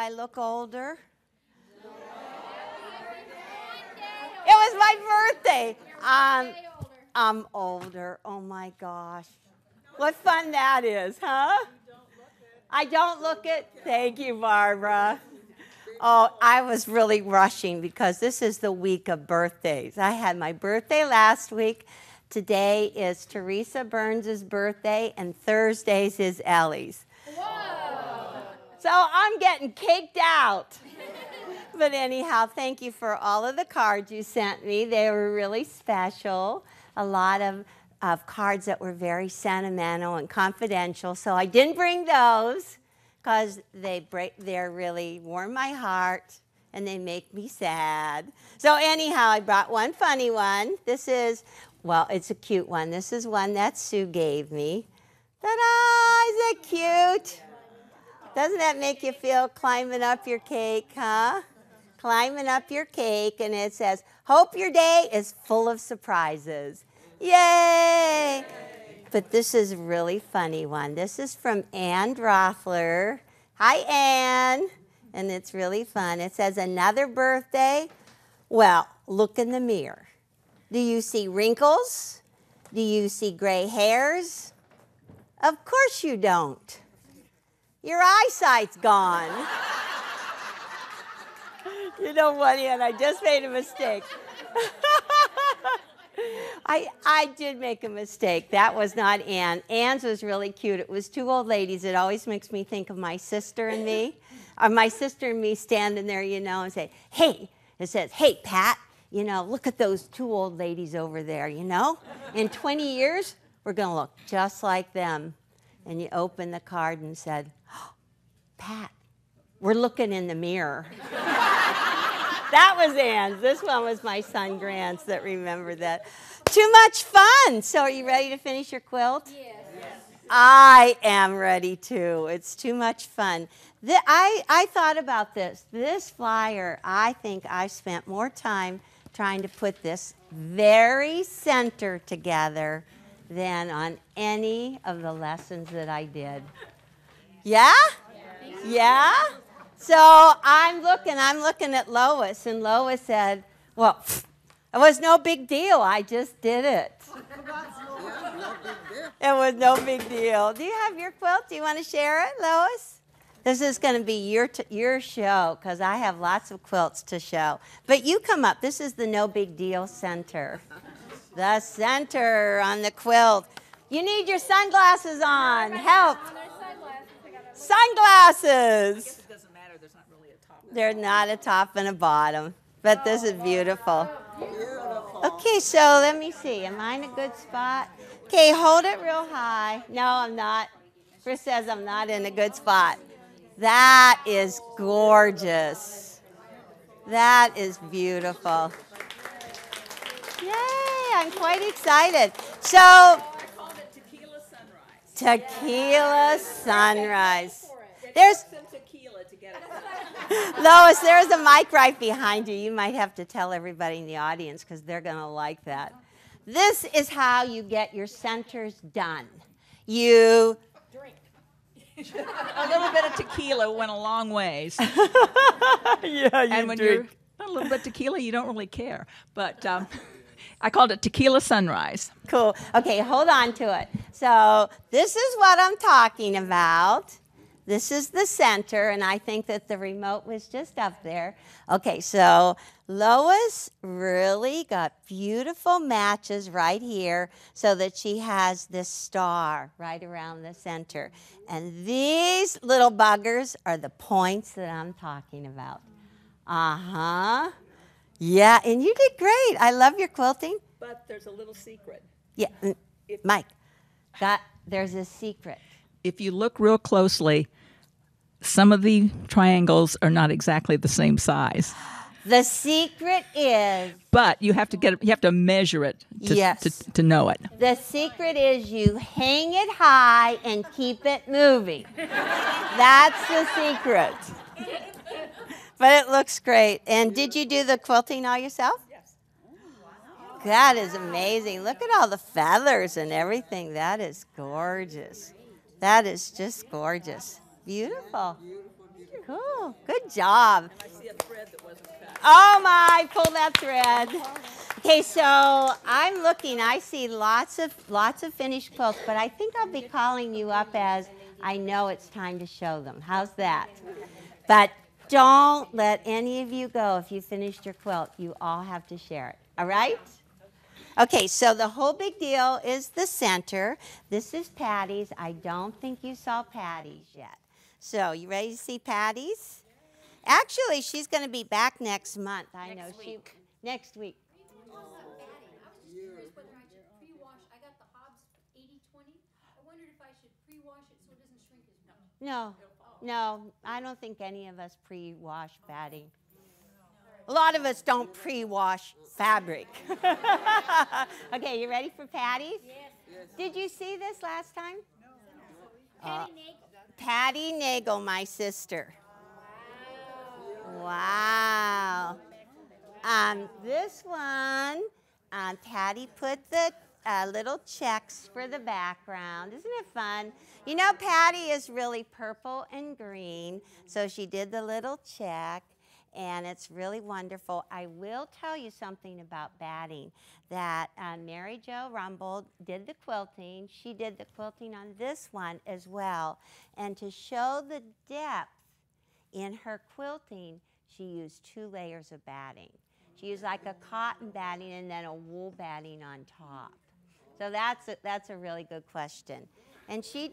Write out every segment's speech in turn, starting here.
I look older? It was my birthday. I'm older. Oh, my gosh. What fun that is, huh? I don't look it? Thank you, Barbara. Oh, I was really rushing because this is the week of birthdays. I had my birthday last week. Today is Teresa Burns' birthday, and Thursdays is Ellie's. Whoa. So I'm getting caked out. But anyhow, thank you for all of the cards you sent me. They were really special. A lot of cards that were very sentimental and confidential. So I didn't bring those because they're really warm my heart and they make me sad. So anyhow, I brought one funny one. This is, well, it's a cute one. This is one that Sue gave me. Ta-da! Is that cute? Doesn't that make you feel climbing up your cake, huh? Climbing up your cake, and it says, hope your day is full of surprises. Yay! But this is a really funny one. This is from Ann Drothler. Hi, Ann. And it's really fun. It says, another birthday? Well, look in the mirror. Do you see wrinkles? Do you see gray hairs? Of course you don't. Your eyesight's gone. You know what, Ann? I just made a mistake. I did make a mistake. That was not Ann. Ann's was really cute. It was two old ladies. It always makes me think of my sister and me. Or my sister and me standing there, you know, and say, hey, it says, hey, Pat, you know, look at those two old ladies over there, you know. In 20 years, we're going to look just like them. And you open the card and said, oh, Pat, we're looking in the mirror. That was Ann's. This one was my son Grant's that remembered that. Too much fun. So are you ready to finish your quilt? Yes. I am ready too. It's too much fun. I thought about this. This flyer, I think I spent more time trying to put this very center together than on any of the lessons that I did. Yeah? Yeah? So I'm looking at Lois, and Lois said, well, it was no big deal. I just did it. It was no big deal. Do you have your quilt? Do you want to share it, Lois? This is going to be your show because I have lots of quilts to show. But you come up. This is the no big deal center. The center on the quilt. You need your sunglasses on. Help. Sunglasses. There's not a top and a bottom, but this is beautiful. Okay, so let me see. Am I in a good spot? Okay, hold it real high. No, I'm not. Chris says I'm not in a good spot. That is gorgeous. That is beautiful. Yay, I'm quite excited. So, I called it Tequila Sunrise. Tequila Sunrise. There's Lois, there's a mic right behind you. You might have to tell everybody in the audience because they're going to like that. This is how you get your centers done. You drink. A little bit of tequila went a long ways. Yeah, you and when drink. You're a little bit of tequila, you don't really care. But I called it Tequila Sunrise. Cool. Okay, hold on to it. So this is what I'm talking about. This is the center, and I think that the remote was just up there. Okay, so Lois really got beautiful matches right here so that she has this star right around the center. And these little buggers are the points that I'm talking about. Uh-huh. Yeah, and you did great. I love your quilting. But there's a little secret. Yeah, Mike, there's a secret. If you look real closely, some of the triangles are not exactly the same size. The secret is... But you have to measure it to know it. The secret is you hang it high and keep it moving. That's the secret. But it looks great. And did you do the quilting all yourself? Yes. Wow. That is amazing. Look at all the feathers and everything. That is gorgeous. That is just gorgeous. Beautiful. Cool. Good job. I see a thread that wasn't cut. Oh my, pull that thread. Okay, so I'm looking, I see lots of finished quilts, but I think I'll be calling you up as I know it's time to show them. How's that? But don't let any of you go if you finished your quilt. You all have to share it, all right? Okay, so the whole big deal is the center. This is Patty's. I don't think you saw Patty's yet. So you ready to see Patty's? Actually, she's going to be back next month. I know she next week. I was just curious whether I should pre-wash. I got the Hobbs 80/20. I wondered if I should pre-wash it so it doesn't shrink as much. No, I don't think any of us pre-wash batting. A lot of us don't pre-wash fabric. Okay, you ready for Patty's? Yes. Did you see this last time? No. Patty Nagel, my sister. Wow. This one, Patty put the little checks for the background. Isn't it fun? You know, Patty is really purple and green, so she did the little check, and it's really wonderful. I will tell you something about batting, that Mary Jo Rumble did the quilting. She did the quilting on this one as well. And to show the depth in her quilting, she used 2 layers of batting. She used like a cotton batting and then a wool batting on top. So that's a really good question. And she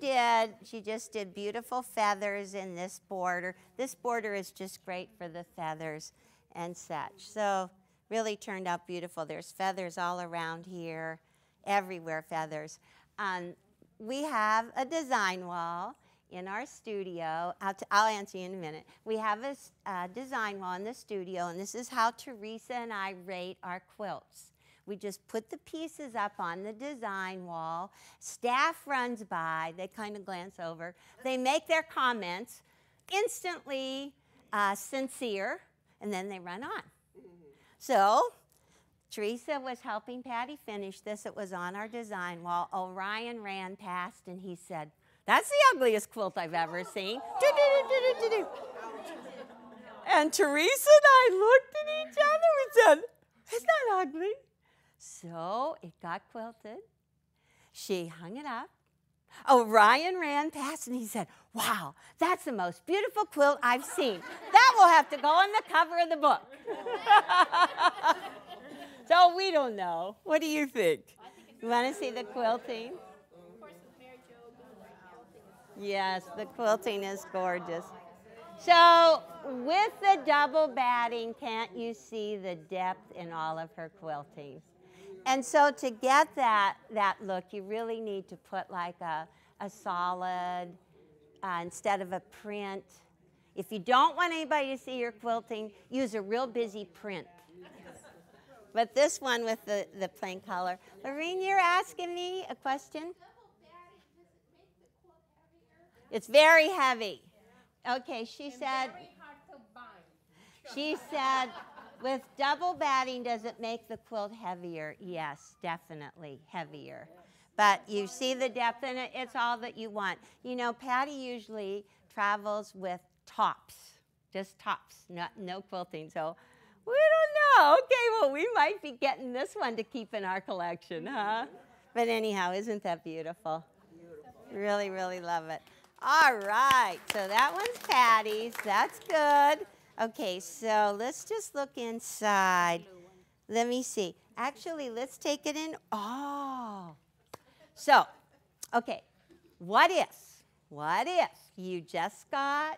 just did beautiful feathers in this border. This border is just great for the feathers and such. So really turned out beautiful. There's feathers all around here, everywhere feathers. We have a design wall in our studio. I'll answer you in a minute. We have a design wall in the studio, and this is how Teresa and I rate our quilts. We just put the pieces up on the design wall. Staff runs by. They kind of glance over. They make their comments, instantly sincere, and then they run on. So Teresa was helping Patty finish this. It was on our design wall. Orion ran past, and he said, "That's the ugliest quilt I've ever seen." And Teresa and I looked at each other and said, "It's not ugly." So it got quilted. She hung it up. Orion ran past and he said, "Wow, that's the most beautiful quilt I've seen. That will have to go on the cover of the book." So we don't know. What do you think? You want to see the quilting? Of course, with Mary Jo, Yes, the quilting is gorgeous. So with the double batting, can't you see the depth in all of her quilting? And so to get that look, you really need to put like a solid instead of a print. If you don't want anybody to see your quilting, use a real busy print. But this one with the plain color. Lorene, you're asking me a question? It's very heavy. Okay, she said, with double batting, does it make the quilt heavier? Yes, definitely heavier. But you see the depth in it, it's all that you want. You know, Patty usually travels with tops, just tops, no quilting. So we don't know. Okay, well, we might be getting this one to keep in our collection, huh? But anyhow, isn't that beautiful? Really, really love it. All right, so that one's Patty's. That's good. Okay, so let's just look inside. Let me see. Actually, let's take it in. Oh. So, okay, what if you just got,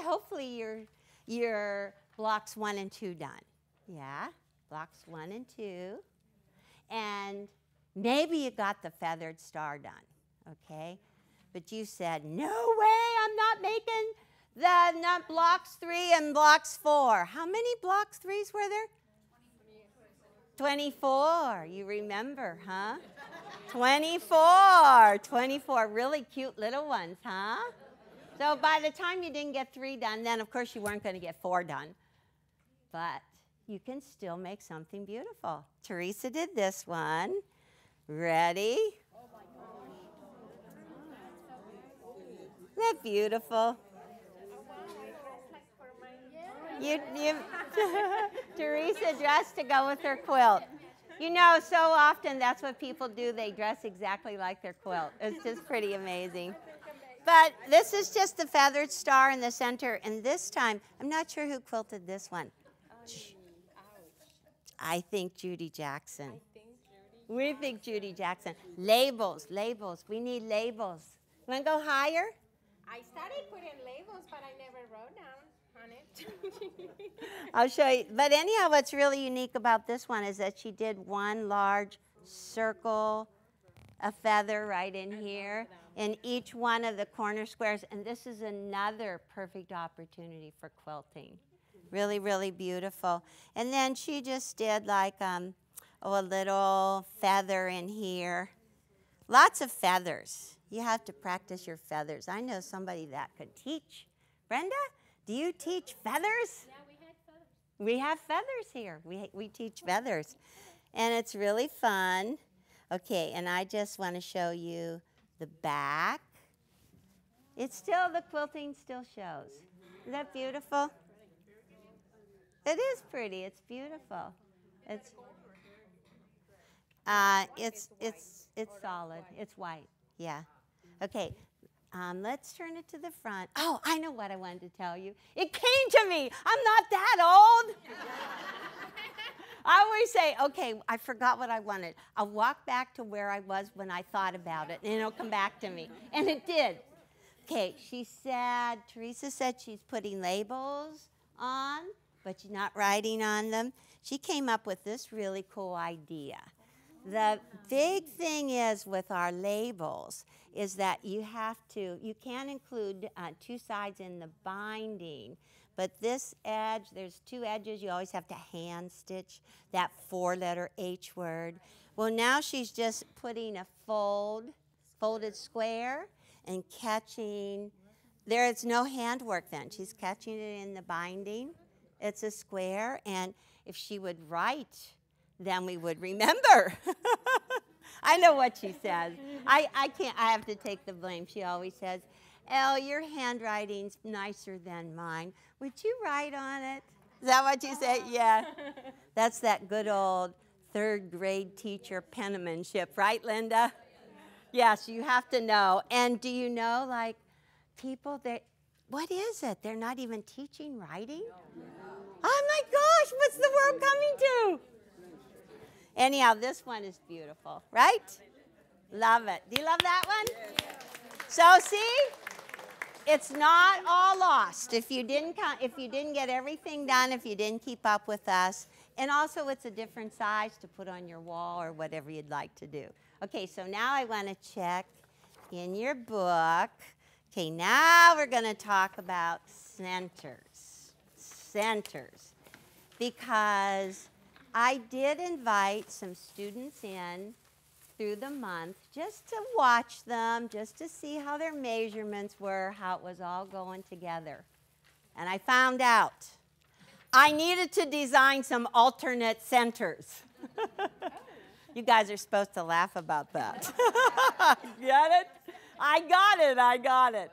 hopefully your blocks 1 and 2 done. Yeah, blocks 1 and 2. And maybe you got the feathered star done, okay? But you said, "No way, I'm not making the blocks 3 and blocks 4. How many blocks 3s were there? 24. You remember, huh? 24 really cute little ones, huh? So by the time you didn't get 3 done, then of course you weren't going to get 4 done. But you can still make something beautiful. Teresa did this one. Ready? Isn't that beautiful? You Teresa dressed to go with her quilt. You know, so often that's what people do. They dress exactly like their quilt. It's just pretty amazing. But this is just the feathered star in the center. And this time, I'm not sure who quilted this one. I think Judy Jackson. We think Judy Jackson. Labels, labels. We need labels. You want to go higher? I started putting labels, but I never wrote down on it. I'll show you. But anyhow, what's really unique about this one is that she did one large circle, a feather right in here, in each one of the corner squares. And this is another perfect opportunity for quilting. Really, really beautiful. And then she just did like a little feather in here. Lots of feathers. You have to practice your feathers. I know somebody that could teach. Brenda, do you teach feathers? Yeah, we had feathers. We have feathers here. We teach feathers. And it's really fun. Okay, and I just want to show you the back. It's still, the quilting still shows. Isn't that beautiful? It is pretty. It's beautiful. It's solid. It's white. Yeah. Okay. Let's turn it to the front. Oh, I know what I wanted to tell you. It came to me. I'm not that old. I always say, okay, I forgot what I wanted. I'll walk back to where I was when I thought about it, and it'll come back to me. And it did. Okay, Teresa said she's putting labels on, but she's not writing on them. She came up with this really cool idea. The big thing is with our labels is that you can include two sides in the binding, but this edge, there's two edges, you always have to hand stitch that 4-letter H word. Well, now she's just putting a folded square and catching, there is no handwork then. She's catching it in the binding. It's a square, and if she would write, then we would remember. I know what she says. I have to take the blame. She always says, Elle, your handwriting's nicer than mine. Would you write on it? Is that what you say? Yeah. That's that good old 3rd grade teacher penmanship, right, Linda? Yes, you have to know. And do you know, like, people that, what is it? They're not even teaching writing? Oh my gosh, what's the world coming to? Anyhow, this one is beautiful, right? Love it. Do you love that one? So see, it's not all lost. If you didn't get everything done, if you didn't keep up with us, and also it's a different size to put on your wall or whatever you'd like to do. Okay, so now I want to check in your book. Okay, now we're going to talk about centers. Centers. Because I did invite some students in through the month just to watch them, just to see how their measurements were, how it was all going together. And I found out I needed to design some alternate centers. You guys are supposed to laugh about that. Get it? I got it.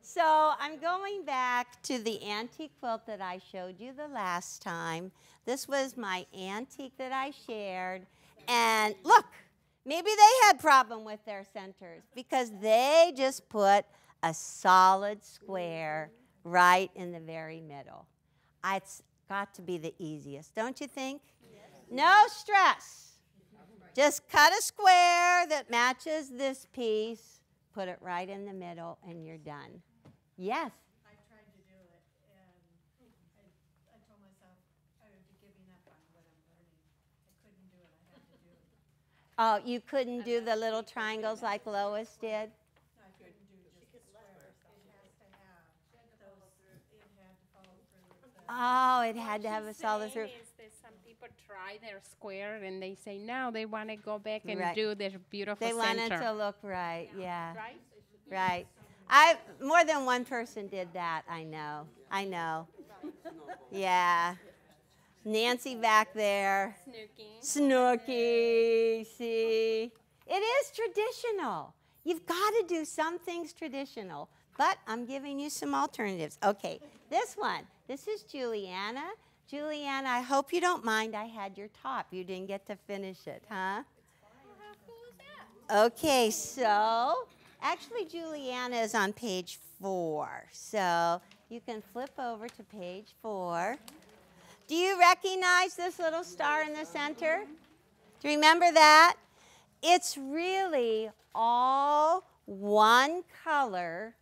So I'm going back to the antique quilt that I showed you the last time. This was my antique that I shared. And look, maybe they had problem with their centers because they just put a solid square right in the very middle. It's got to be the easiest, don't you think? Yes. No stress. Just cut a square that matches this piece, put it right in the middle, and you're done. Yes? I tried to do it, and I told myself I would be giving up on what I'm learning. I couldn't do it. I had to do it. Oh, you couldn't do the little triangles like Lois did? No, I couldn't do just the square. It has to have those, it had to follow through. Oh, it had to have a solid through. Is that some people try their square, and they say, no, they want to go back and Right. do their beautiful They center. wanted to look right, yeah. Right? Right. More than one person did that, I know. Yeah. Nancy back there. Snooky, see. It is traditional. You've got to do some things traditional. But I'm giving you some alternatives. Okay, this one. This is Juliana. Juliana, I hope you don't mind I had your top. You didn't get to finish it, huh? How cool is that? Okay, so actually Juliana is on page 4. So you can flip over to page 4. Do you recognize this little star in the center? Do you remember that? It's really all one color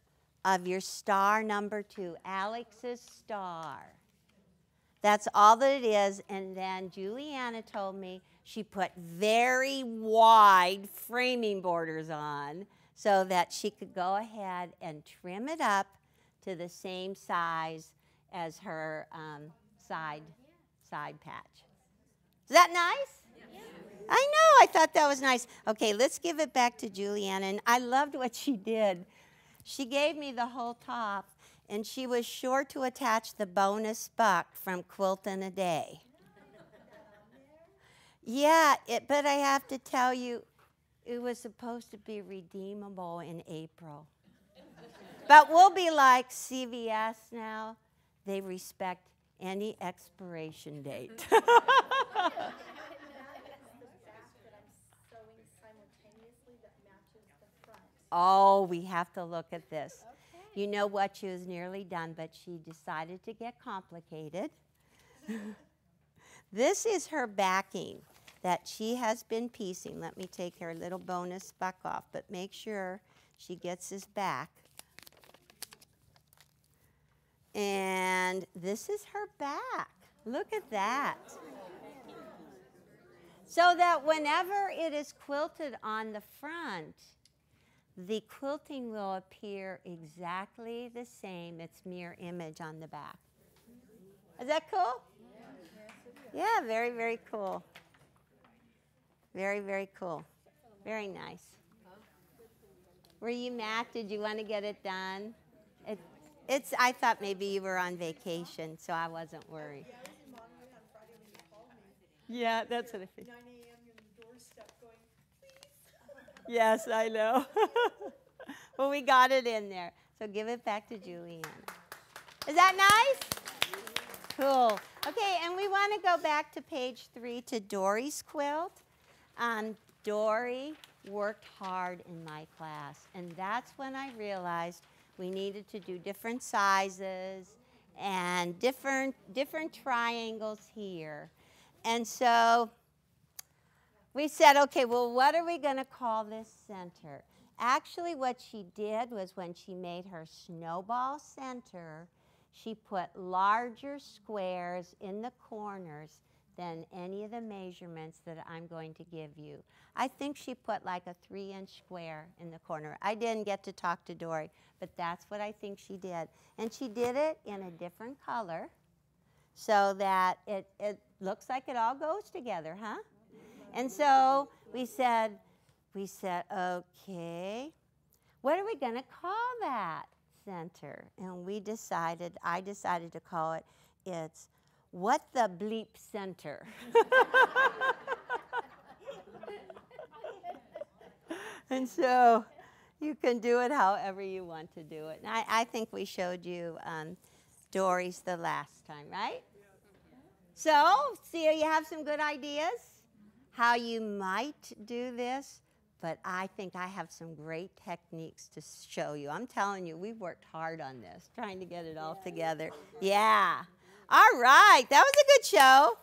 of your star number 2, Alex's star. That's all that it is. And then Juliana told me she put very wide framing borders on so that she could go ahead and trim it up to the same size as her side patch. Is that nice? I know, I thought that was nice. Okay, let's give it back to Juliana. And I loved what she did. She gave me the whole top, and she was sure to attach the bonus buck from Quilt in a Day. Yeah, but I have to tell you, it was supposed to be redeemable in April. But we'll be like CVS now. They respect any expiration date. Oh, we have to look at this. Okay. You know what? She was nearly done, but she decided to get complicated. This is her backing that she has been piecing. Let me take her little bonus buck off, but make sure she gets this back. And this is her back. Look at that. So that whenever it is quilted on the front, the quilting will appear exactly the same. It's mirror image on the back. Is that cool? Yeah, very, very cool. Very, very cool. Very nice. Were you Matt? Did you want to get it done? I thought maybe you were on vacation, so I wasn't worried. Yeah, I was in Monterey on Friday when you called me. Yeah, that's what I think. 9 a.m. on the doorstep going, please. Yes, I know. Well, we got it in there. So give it back to Juliana. Is that nice? Cool. Okay, and we want to go back to page 3 to Dory's quilt. Dory worked hard in my class, and that's when I realized we needed to do different sizes and different triangles here. And so we said, okay, well, what are we going to call this center? Actually, what she did was when she made her snowball center, she put larger squares in the corners than any of the measurements that I'm going to give you. I think she put like a 3-inch square in the corner. I didn't get to talk to Dory, but that's what I think she did. And she did it in a different color so that it looks like it all goes together, huh? And so we said, okay, what are we going to call that center? And I decided to call it, it's What the Bleep Center. And so you can do it however you want to do it. And I think we showed you Dory's the last time, right? So, see, you have some good ideas how you might do this, but I think I have some great techniques to show you. I'm telling you, we've worked hard on this, trying to get it all together. Yeah. All right, that was a good show.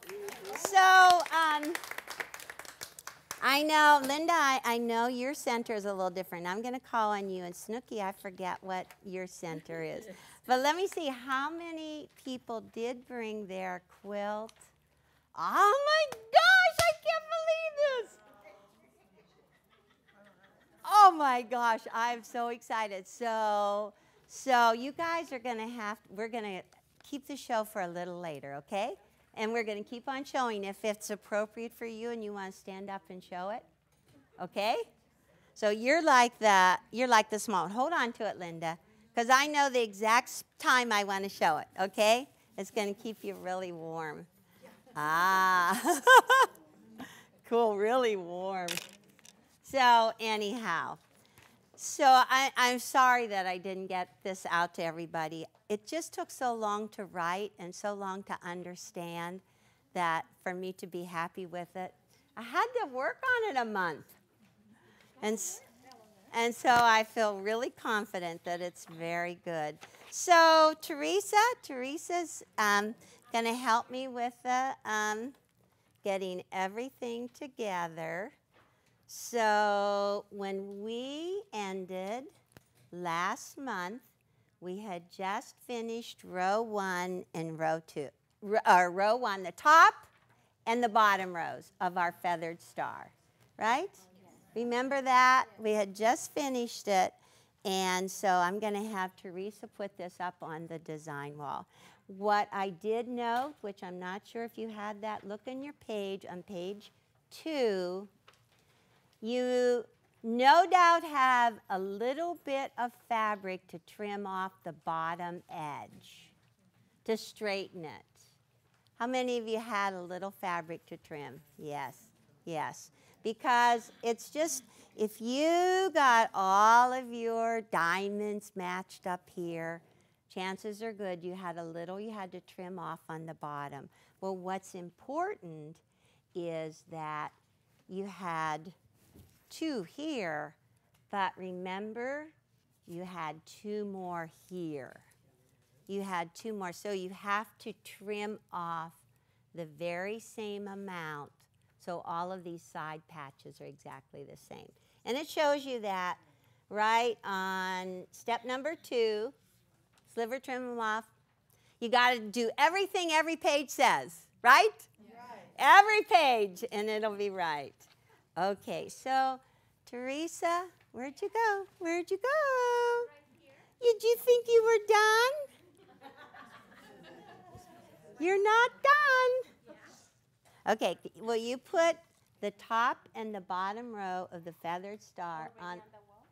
So, I know, Linda, I know your center is a little different. I'm going to call on you. And Snooky, I forget what your center is. But let me see, how many people did bring their quilt? Oh, my gosh, I can't believe this. Oh, my gosh, I'm so excited. So you guys are going to we're going to keep the show for a little later, okay? And we're going to keep on showing if it's appropriate for you and you want to stand up and show it. Okay? So you're like the small one. Hold on to it, Linda, because I know the exact time I want to show it, okay? It's going to keep you really warm. Ah. Cool, really warm. So anyhow, So I'm sorry that I didn't get this out to everybody. It just took so long to write and so long to understand that for me to be happy with it, I had to work on it a month. And so I feel really confident that it's very good. So Teresa's going to help me with the getting everything together. So when we ended last month, we had just finished row 1 and row 2. Row 1, the top and the bottom rows of our feathered star, right? Remember that? We had just finished it. And so I'm going to have Teresa put this up on the design wall. What I did note, which I'm not sure if you had that, look in your page, on page 2. You no doubt have a little bit of fabric to trim off the bottom edge to straighten it. How many of you had a little fabric to trim? Yes, yes. Because it's just, if you got all of your diamonds matched up here, chances are good you had a little you had to trim off on the bottom. Well, what's important is that you had 2 here, but remember, you had 2 more here. You had 2 more, so you have to trim off the very same amount, so all of these side patches are exactly the same. And it shows you that right on step number 2, sliver trim them off. You got to do everything every page says, right? Right. Every page, and it'll be right. Okay, so Teresa, where'd you go? Where'd you go? Right here. Did you think you were done? You're not done. Yeah. Okay, will you put the top and the bottom row of the feathered star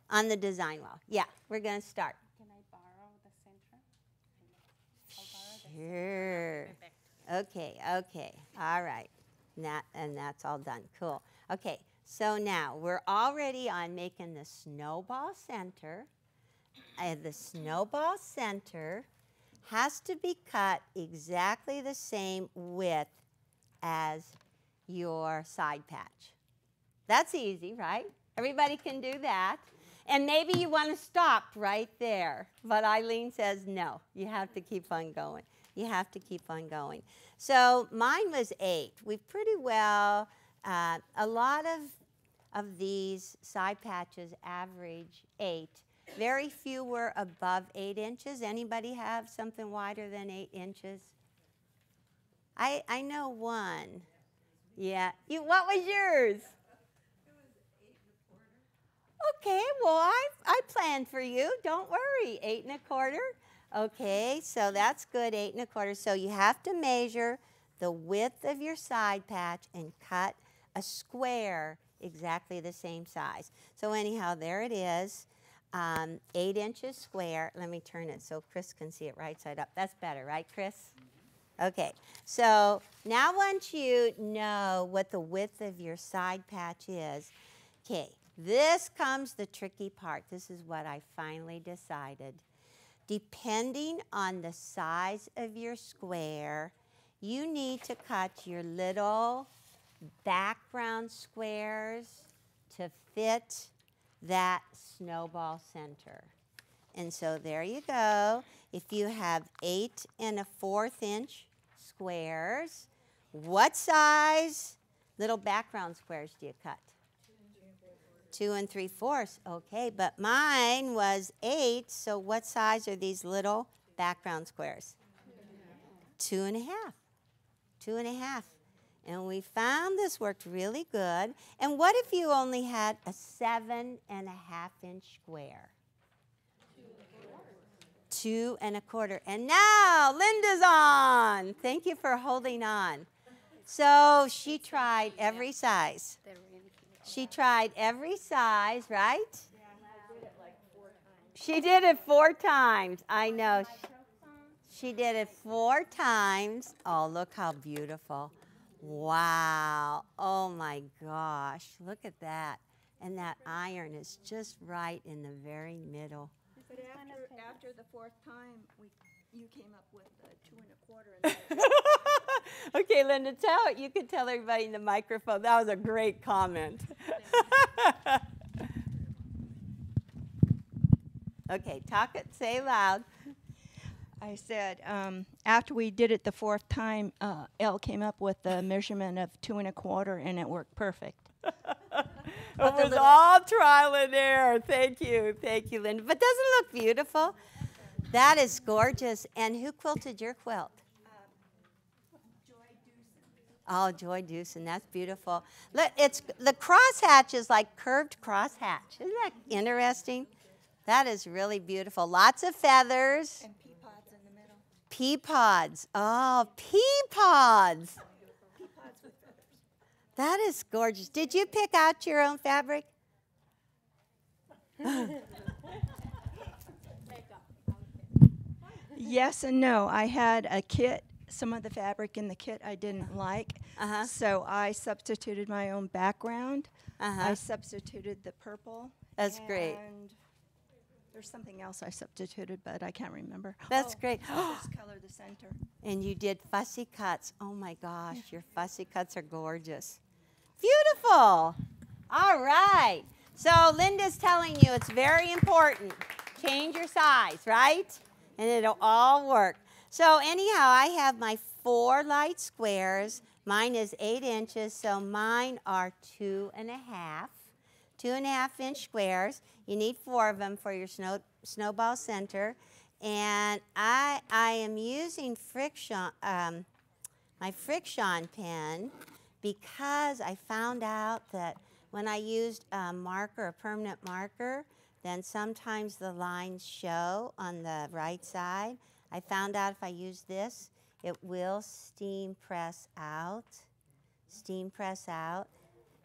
on the design wall? Yeah, we're going to start. Can I borrow the center? Sure. Okay, okay. All right. And that's all done. Cool. Okay, so now we're already on making the snowball center. The snowball center has to be cut exactly the same width as your side patch. That's easy, right? Everybody can do that. And maybe you want to stop right there. But Eileen says, no, you have to keep on going. You have to keep on going. So mine was 8. We've pretty well, a lot of these side patches average 8. Very few were above 8 inches. Anybody have something wider than 8 inches? I know one. Yeah. What was yours? Okay, well, I planned for you. Don't worry, 8 1/4. Okay, so that's good, 8 1/4. So you have to measure the width of your side patch and cut a square exactly the same size. So anyhow, there it is, 8 inches square. Let me turn it so Chris can see it right side up. That's better, right, Chris? Okay, so now once you know what the width of your side patch is, okay, this comes the tricky part. This is what I finally decided. Depending on the size of your square, you need to cut your little background squares to fit that snowball center. And so there you go. If you have 8 1/4 inch squares, what size little background squares do you cut? 2 3/4. Okay, but mine was 8, so what size are these little background squares? 2 1/2. 2 1/2. And we found this worked really good. And what if you only had a 7 1/2 inch square? 2 1/4. And now Linda's on. Thank you for holding on. So she tried every size. She tried every size, right? Yeah, I did it like 4 times. She did it 4 times. I know. She did it 4 times. Oh, look how beautiful. Wow. Oh, my gosh. Look at that. And that iron is just right in the very middle. But after the fourth time, you came up with 2 1/4. Okay, Linda, you can tell everybody in the microphone. That was a great comment. Okay, talk it, say loud. I said, after we did it the fourth time, Elle came up with the measurement of 2 1/4, and it worked perfect. It was all trial and error. Thank you, Linda. But doesn't it look beautiful? That is gorgeous. And who quilted your quilt? Oh, Joy Dewson, that's beautiful. Look, it's the crosshatch is like curved crosshatch. Isn't that interesting? That is really beautiful. Lots of feathers. And pea pods in the middle. Pea pods. Oh, pea pods. Pea pods with feathers. That is gorgeous. Did you pick out your own fabric? Yes and no. I had a kit. Some of the fabric in the kit I didn't like, so I substituted my own background. I substituted the purple. That's great. And there's something else I substituted, but I can't remember. That's great. This color, the center. And you did fussy cuts. Oh my gosh, your fussy cuts are gorgeous. Beautiful. All right. So Linda's telling you it's very important. Change your size, right? And it'll all work. So anyhow, I have my 4 light squares. Mine is 8 inches, so mine are 2 1/2 inch squares. You need 4 of them for your snowball center. And I am using my friction pen because I found out that when I used a permanent marker, then sometimes the lines show on the right side. I found out if I use this, it will steam press out. Steam press out.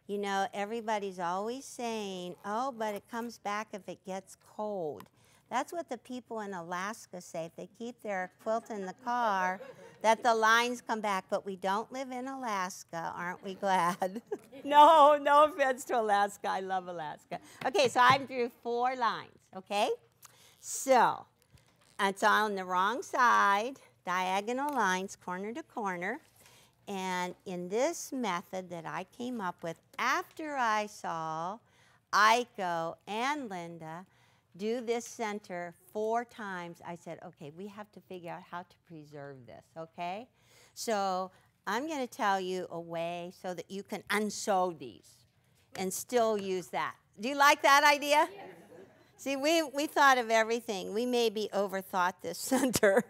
You know, everybody's always saying, oh, but it comes back if it gets cold. That's what the people in Alaska say. If they keep their quilt in the car, that the lines come back. But we don't live in Alaska, aren't we glad? No offense to Alaska. I love Alaska. Okay, so I drew 4 lines, okay? So it's on the wrong side, diagonal lines, corner to corner. And in this method that I came up with after I saw Aiko and Linda do this center 4 times, I said, okay, we have to figure out how to preserve this, okay? So I'm going to tell you a way so that you can unsew these and still use that. Do you like that idea? Yes. See, we thought of everything. We maybe overthought this center.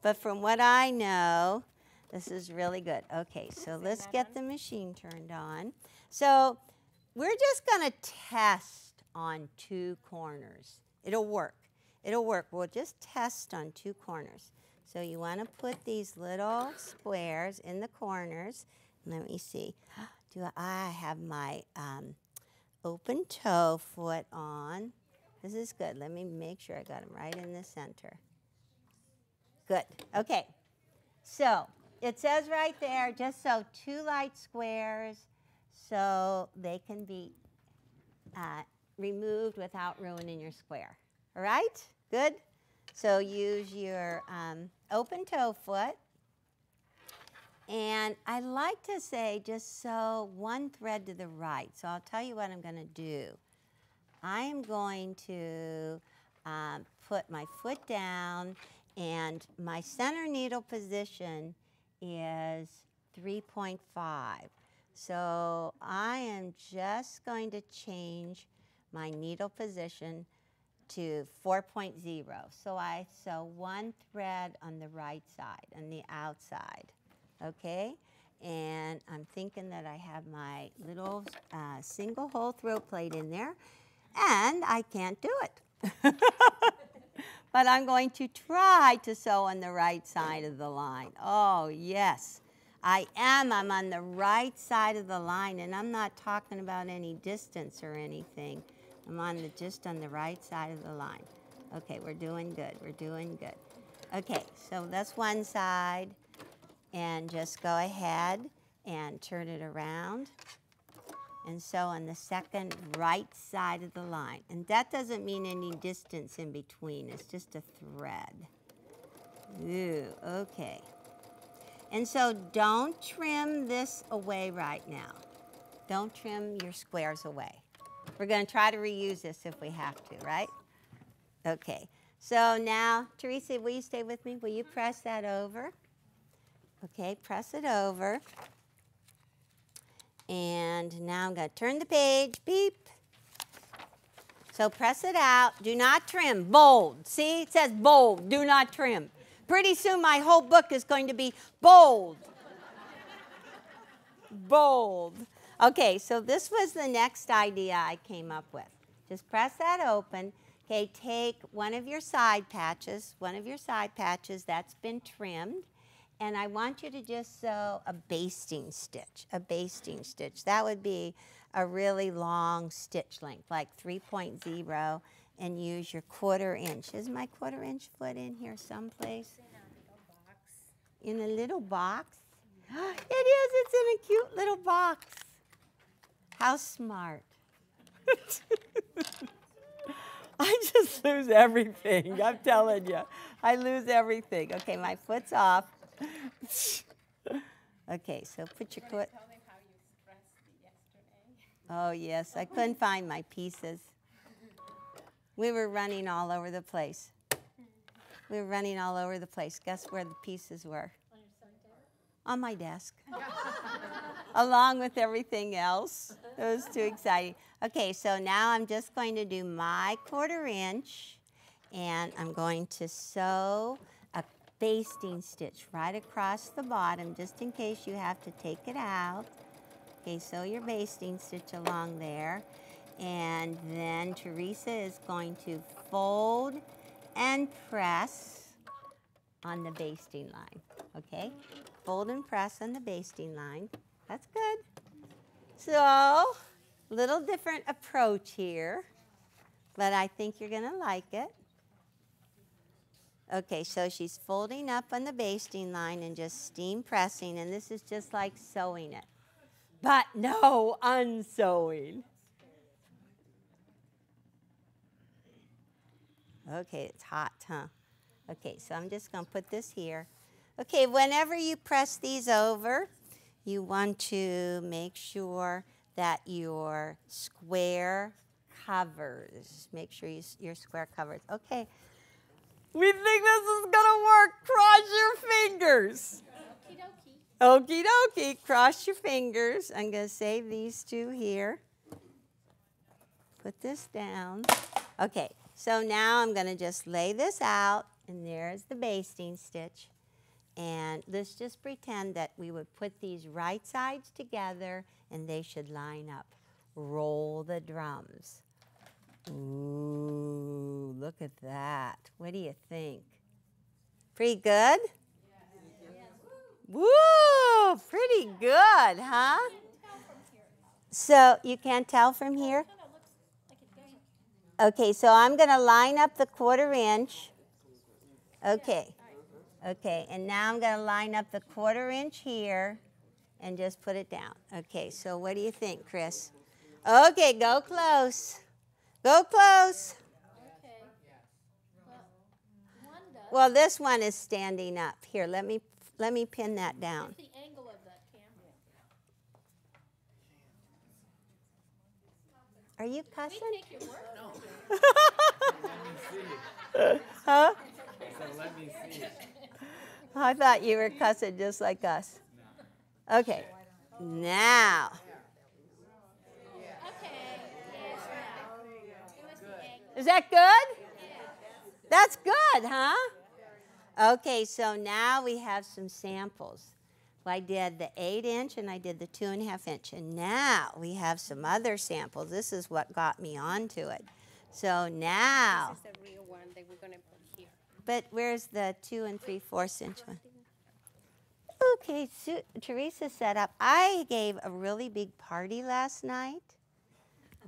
But from what I know, this is really good. Okay, so let's get the machine turned on. So we're just going to test on 2 corners. It'll work. It'll work. We'll just test on 2 corners. So you want to put these little squares in the corners. Let me see. I have my open toe foot on. This is good. Let me make sure I got them right in the center. Good. Okay. So it says right there, just sew 2 light squares so they can be removed without ruining your square. All right? Good? So use your open toe foot. And I like to say just sew 1 thread to the right. So I'll tell you what I'm going to do. I am going to put my foot down, and my center needle position is 3.5. So I am just going to change my needle position to 4.0. So I sew 1 thread on the right side, on the outside. Okay, and I'm thinking that I have my little single hole throat plate in there, and I can't do it. But I'm going to try to sew on the right side of the line. Oh, yes, I am. I'm on the right side of the line, and I'm not talking about any distance or anything. I'm on just on the right side of the line. Okay, we're doing good. We're doing good. Okay, so that's one side. And just go ahead and turn it around. and sew on the second right side of the line. And that doesn't mean any distance in between. It's just a thread. Ooh, okay. And so don't trim this away right now. Don't trim your squares away. We're going to try to reuse this if we have to, right? Okay. So now, Teresa, will you stay with me? Will you press that over? Okay, press it over. And now I'm going to turn the page. Beep. So press it out. Do not trim. Bold. See, it says bold. Do not trim. Pretty soon my whole book is going to be bold. Bold. Okay, so this was the next idea I came up with. Just press that open. Okay, take one of your side patches that's been trimmed, and I want you to just sew a basting stitch, That would be a really long stitch length, like 3.0, and use your 1/4 inch. Is my 1/4 inch foot in here someplace? In a little box? It is, it's in a cute little box. How smart. I just lose everything, I'm telling you. I lose everything. Okay, my foot's off. Okay, so put your foot. Tell me how you expressed yesterday. Oh, yes, I couldn't find my pieces. We were running all over the place. Guess where the pieces were? On your sewing table? On my desk. Along with everything else. It was too exciting. Okay, so now I'm just going to do my 1/4 inch, and I'm going to sew a basting stitch right across the bottom, just in case you have to take it out. Okay, sew your basting stitch along there. And then Teresa is going to fold and press on the basting line, okay? Fold and press on the basting line. That's good. So, little different approach here, but I think you're going to like it. Okay, so she's folding up on the basting line and just steam pressing, and this is just like sewing it. But no unsewing. Okay, it's hot, huh? Okay, so I'm just going to put this here. Okay, whenever you press these over, you want to make sure that your square covers. Make sure your square covers. Okay, we think this is going to work. Cross your fingers. Okie dokie. Okie dokie, cross your fingers. I'm going to save these two here. Put this down. Okay, so now I'm going to just lay this out, and there's the basting stitch. And let's just pretend that we would put these right sides together, and they should line up. Roll the drums. Ooh, look at that. What do you think? Pretty good? Woo, pretty good, huh? So you can't tell from here? Okay, so I'm going to line up the 1/4 inch. Okay. Okay, and now I'm going to line up the 1/4 inch here and just put it down. Okay, so what do you think, Chris? Okay, go close. Go close. Okay. Well, one does. Well, this one is standing up. Here, let me pin that down. What's the angle of that camera? Are you We cussing? take your word. Huh? So let me see. I thought you were cussing just like us. Okay, now. Okay. Yes, now. It was the angle. Is that good? That's good, huh? Okay, so now we have some samples. I did the 8 inch and I did the 2.5 inch. And now we have some other samples. This is what got me onto it. So now, This is the real one that we're going to put here. but where's the 2 3/4 inch one? Okay, Teresa set up. I gave a really big party last night.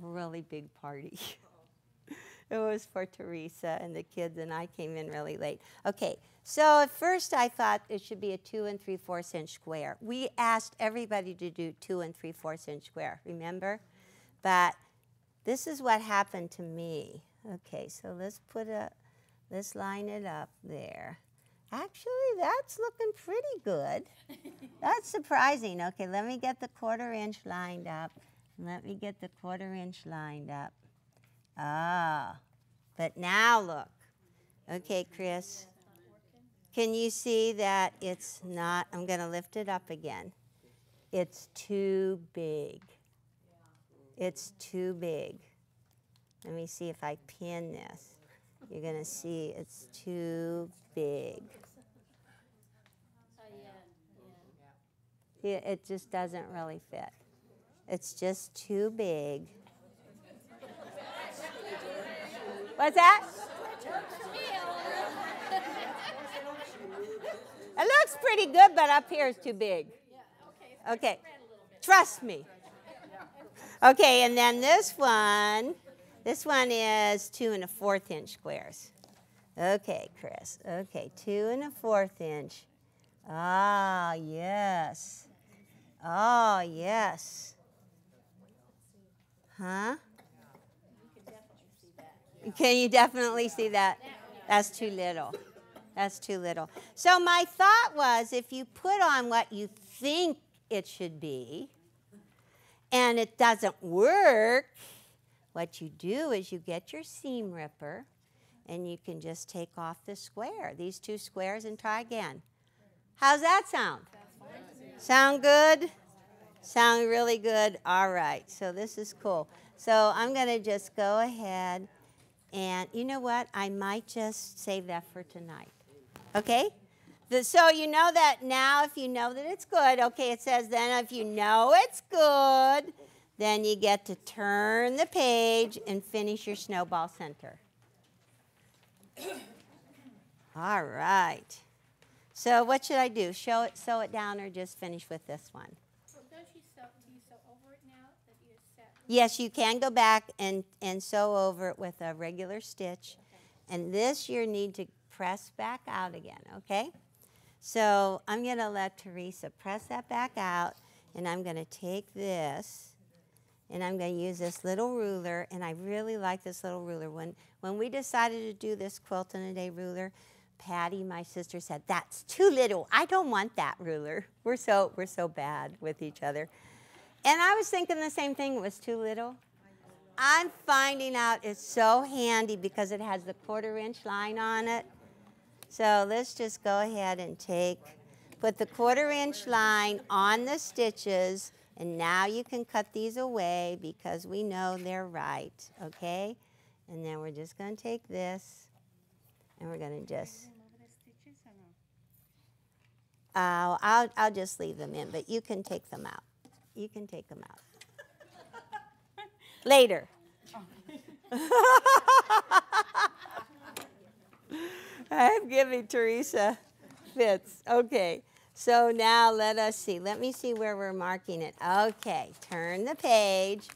A really big party. It was for Teresa and the kids, and I came in really late. Okay, so at first I thought it should be a 2 3/4 inch square. We asked everybody to do 2 3/4 inch square, remember? But this is what happened to me. Okay, so let's line it up there. Actually, that's looking pretty good. That's surprising. Okay, let me get the 1/4 inch lined up. Let me get the 1/4 inch lined up. Ah, but now look. Okay, Chris. Can you see that it's not? I'm going to lift it up again. It's too big. It's too big. Let me see if I pin this. You're going to see it's too big. It just doesn't really fit. It's just too big. What's that? It looks pretty good, but up here is too big. Okay, trust me. Okay, and then this one is 2 1/4 inch squares. Okay, Chris. Okay, 2 1/4 inch. Ah, yes. Oh, yes. Huh? Can you definitely see that? That's too little. That's too little. So my thought was, if you put on what you think it should be, and it doesn't work, what you do is you get your seam ripper, and you can just take off the square, these 2 squares, and try again. How's that sound? Sound good? Sound really good? All right, so this is cool. So I'm going to just go ahead, and you know what? I might just save that for tonight. Okay? So you know that now, if you know that it's good, okay, it says then if you know it's good, then you get to turn the page and finish your snowball center. All right. So what should I do? Sew it down, or just finish with this one? Well, do you sew over it now that you're set? Yes, you can go back and sew over it with a regular stitch. Okay. And this you need to press back out again, okay? So I'm going to let Teresa press that back out, and I'm going to take this, and I'm going to use this little ruler, and I really like this little ruler. When we decided to do this quilt in a day ruler, Patty, my sister, said, "That's too little. I don't want that ruler." We're so bad with each other. And I was thinking the same thing. It was too little. I'm finding out it's so handy because it has the 1/4 inch line on it. So let's just go ahead and put the 1/4 inch line on the stitches, and now you can cut these away because we know they're right, okay? And then we're just going to take this, and we're going to just... I'll just leave them in, but you can take them out. You can take them out. Later. I'm giving Teresa fits. Okay, so now let us see. Let me see where we're marking it. Okay, turn the page.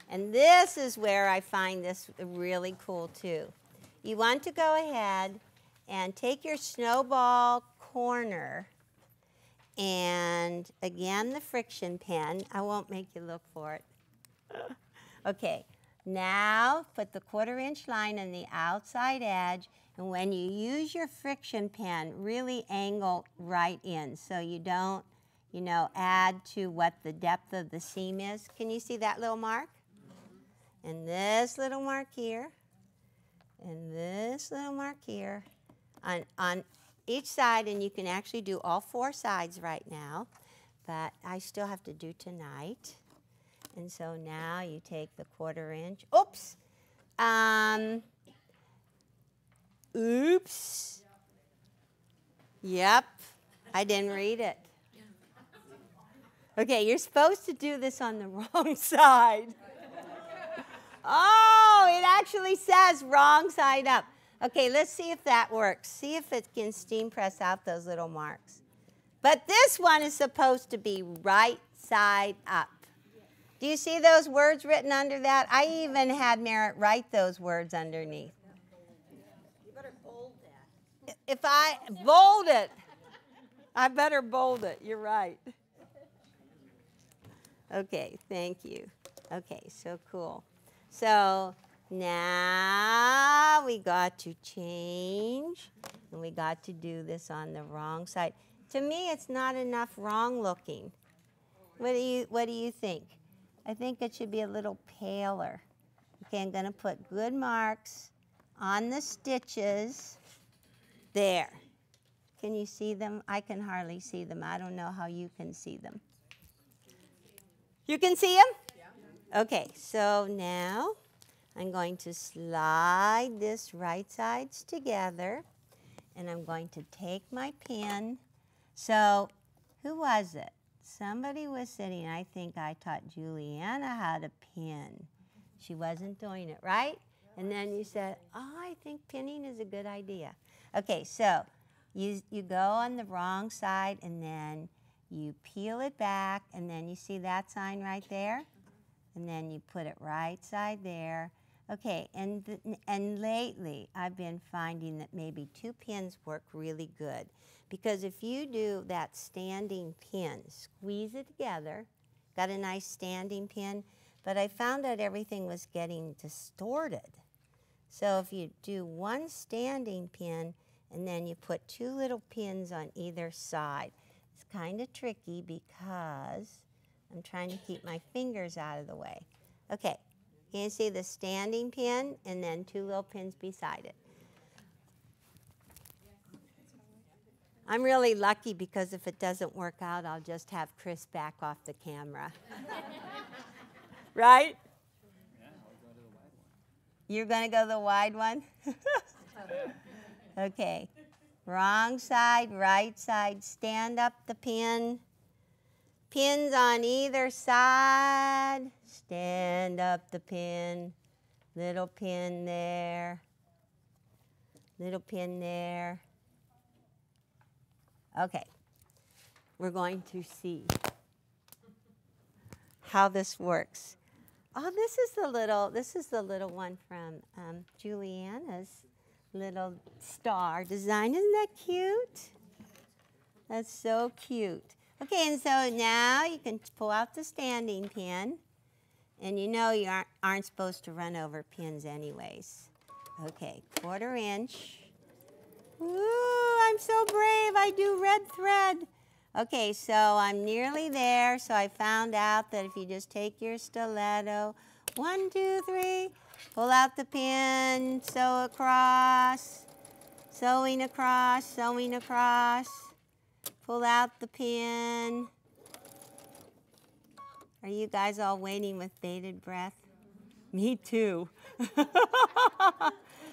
And this is where I find this really cool too. You want to go ahead and take your snowball corner, and again the friction pen. I won't make you look for it. Okay, now put the 1/4 inch line on the outside edge, and when you use your friction pen, really angle right in so you don't, add to what the depth of the seam is. Can you see that little mark? And this little mark here, and this little mark here on each side, and you can actually do all 4 sides right now, but I still have to do tonight. And so now you take the 1/4 inch. Oops. Oops. Yep. I didn't read it. Okay, you're supposed to do this on the wrong side. Oh, it actually says wrong side up. Okay, let's see if that works. See if it can steam press out those little marks. But this one is supposed to be right side up. Do you see those words written under that? I even had Merritt write those words underneath. You better bold that. If I bold it, I better bold it. You're right. Okay, thank you. Okay, so cool. So now we got to change, and we got to do this on the wrong side. To me, it's not enough wrong looking. What do you think? I think it should be a little paler. Okay, I'm going to put good marks on the stitches. There. Can you see them? I can hardly see them. I don't know how you can see them. You can see them? Yeah. Okay, so now I'm going to slide this right sides together, and I'm going to take my pin. So who was it? Somebody was sitting, I think I taught Juliana how to pin. She wasn't doing it, right? And then you said, oh, I think pinning is a good idea. Okay, so you go on the wrong side, and then you peel it back, and then you see that sign right there? And then you put it right side there. Okay, and lately I've been finding that maybe 2 pins work really good. Because if you do that standing pin, squeeze it together, got a nice standing pin, but I found out everything was getting distorted. So if you do 1 standing pin, and then you put 2 little pins on either side, it's kind of tricky because I'm trying to keep my fingers out of the way. Okay, can you see the standing pin and then 2 little pins beside it? I'm really lucky because if it doesn't work out, I'll just have Chris back off the camera. Right? Yeah, I'll go to the wide one. You're going to go the wide one? Okay. Wrong side, right side. Stand up the pin. Pins on either side. Stand up the pin. Little pin there. Little pin there. Okay. We're going to see how this works. Oh, this is the little one from Juliana's little star design. Isn't that cute? That's so cute. Okay, and so now you can pull out the standing pin. And you know you aren't supposed to run over pins anyways. Okay, 1/4 inch. Ooh, I'm so brave. I do red thread. Okay, so I'm nearly there. So I found out that if you just take your stiletto, 1, 2, 3, pull out the pin, sew across, sewing across, sewing across, pull out the pin. Are you guys all waiting with bated breath? Me too.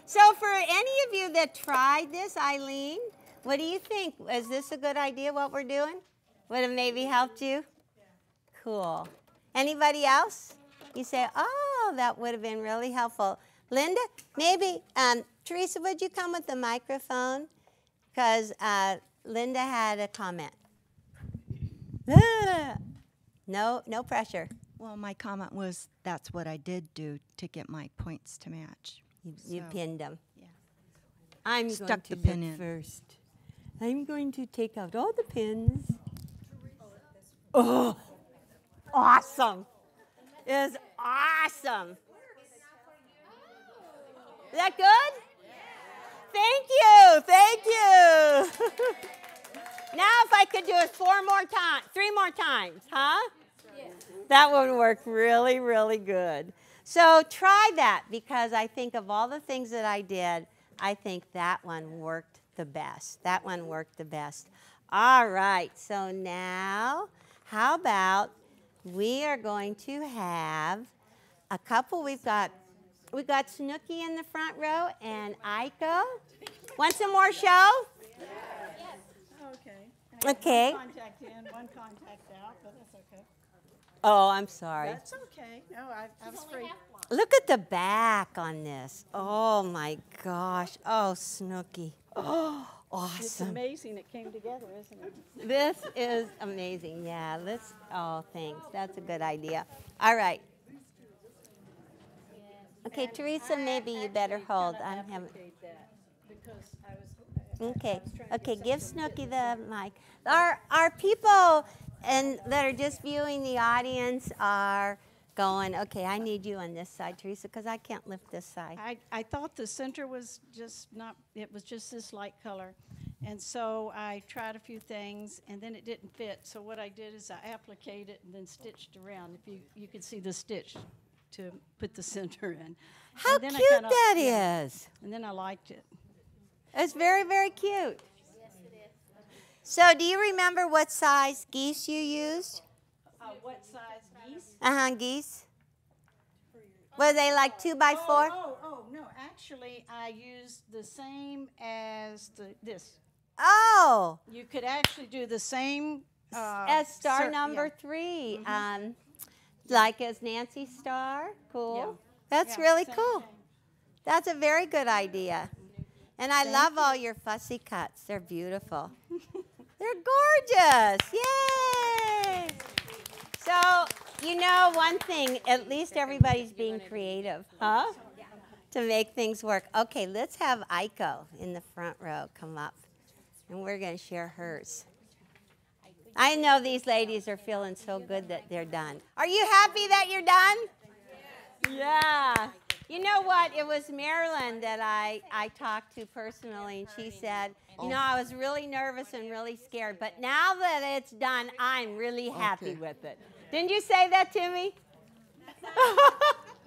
So for any of you that tried this, Eileen, what do you think? Is this a good idea, what we're doing? Would it maybe helped you? Cool. Anybody else? You say, oh, that would have been really helpful. Linda, maybe, Teresa, would you come with the microphone? Because Linda had a comment. No pressure. Well, my comment was that's what I did do to get my points to match. You pinned them. Yeah. I'm Stuck going to the pin look in. first. I'm going to take out all the pins. Oh, awesome. It's awesome. Is that good? Thank you. Thank you. Now if I could do it 3 more times, huh? That would work really, really good. So try that because I think of all the things that I did, I think that one worked the best. That one worked the best. All right, so now how about we are going to have a couple. We've got Snooky in the front row and Aiko. Want some more show? Okay. Okay. One contact in, one contact out, but that's okay. Oh, I'm sorry. That's okay. No, I was free. Look at the back on this. Oh my gosh. Oh, Snooky. Oh It's awesome. amazing it came together, isn't it? This is amazing. Yeah, oh, thanks. That's a good idea. All right. Okay, Teresa, maybe you better hold. I'm having. Okay. Okay, give Snooky the mic. Our people and that are just viewing the audience are going, okay, I need you on this side, Teresa, because I can't lift this side. I thought the center was just not, it was just this light color. And so I tried a few things, and then it didn't fit. So what I did is I appliqued it and then stitched around. If you could see the stitch to put the center in. How And then I cute kinda- that yeah. is. And then I liked it. It's very, very cute. So do you remember what size geese you used? What size geese? Geese. Were they like 2 by 4? Oh, no. Actually, I used the same as this. Oh, You could actually do the same. as star number yeah. 3. Like as Nancy Star. Cool. Yeah. That's Yeah, really same cool. thing. That's a very good idea. And I love all your fussy cuts. They're beautiful. They're gorgeous. Yay! So, you know one thing, at least everybody's being creative, huh? To make things work. Okay, let's have Aiko in the front row come up. And we're going to share hers. I know these ladies are feeling so good that they're done. Are you happy that you're done? Yeah. You know what? It was Marilyn that I talked to personally, and she said, you know, I was really nervous and really scared, but now that it's done, I'm really happy with it. Didn't you say that to me?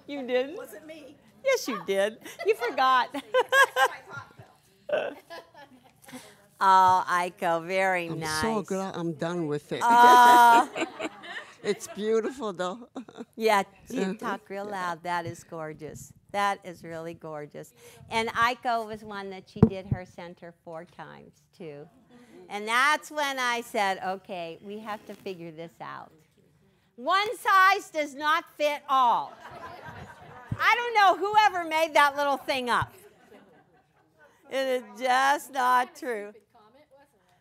You didn't? Wasn't me. Yes, you did. You forgot. Oh, Aiko, very I'm nice. so glad I'm done with it. It's beautiful, though. Yeah, you talk real loud. That is gorgeous. That is really gorgeous. And Aiko was one that she did her center 4 times, too. And that's when I said, okay, we have to figure this out. One size does not fit all. I don't know whoever made that little thing up. It is just not true.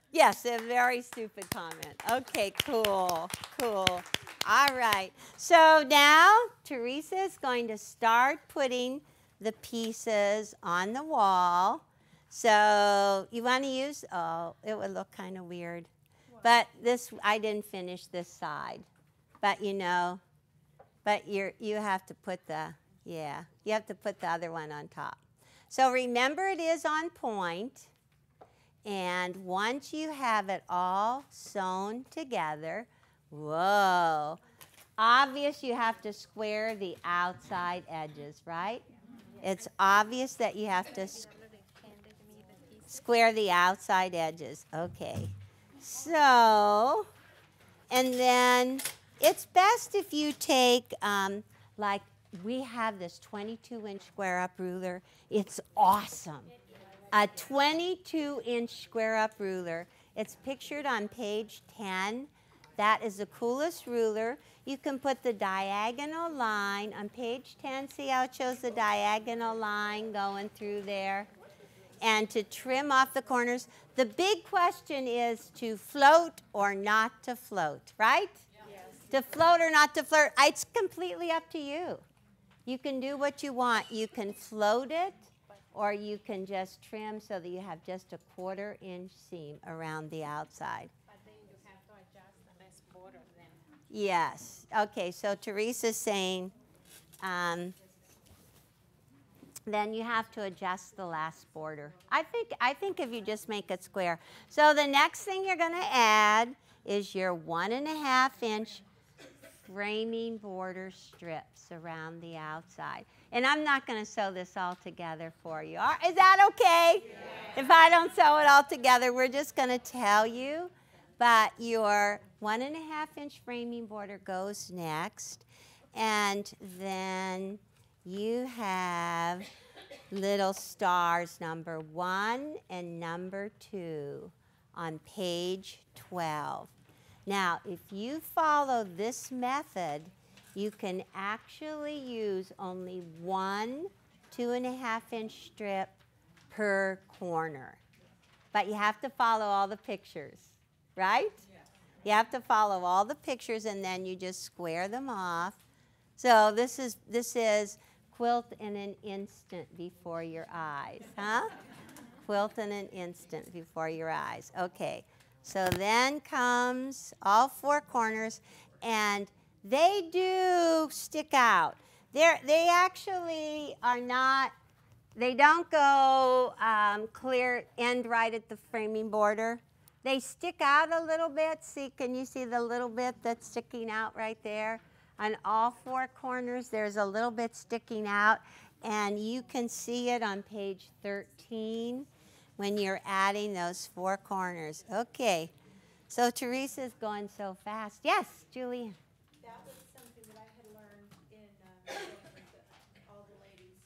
Yes, a very stupid comment. Okay, cool, cool. All right. So now Teresa is going to start putting the pieces on the wall. So you want to use, oh, it would look kind of weird. But this, I didn't finish this side. But you know, but you have to put the, yeah, you have to put the other one on top. So remember it is on point. And once you have it all sewn together, whoa, obvious you have to square the outside edges, right? It's obvious that you have to square the outside edges. Okay. So, and then it's best if you take, like we have this 22-inch square up ruler. It's awesome. A 22-inch square up ruler. It's pictured on page 10. That is the coolest ruler. You can put the diagonal line on page 10. See how it shows the diagonal line going through there? And to trim off the corners. The big question is to float or not to float, right? Yes. To float or not to float. It's completely up to you. You can do what you want. You can float it, or you can just trim so that you have just a 1/4-inch seam around the outside. But then you have to adjust the last border then. Yes. Okay, so Teresa's saying then you have to adjust the last border. I think if you just make it square. So the next thing you're going to add is your 1.5-inch framing border strips around the outside. And I'm not going to sew this all together for you. Is that okay? Yeah. If I don't sew it all together, we're just going to tell you. But your 1.5-inch framing border goes next. And then you have little stars number 1 and number 2 on page 12. Now, if you follow this method, you can actually use only 1 2.5-inch strip per corner. but you have to follow all the pictures, right? You have to follow all the pictures, and then you just square them off. So this is quilt in an instant before your eyes, huh? Quilt in an instant before your eyes. Okay, so then comes all four corners, and they do stick out. They actually are not, they don't go clear, end right at the framing border. They stick out a little bit. See, can you see the little bit that's sticking out right there? On all four corners, there's a little bit sticking out, and you can see it on page 13 when you're adding those four corners. Okay, so Teresa's going so fast. Yes, Julie. That was something that I had learned in all the ladies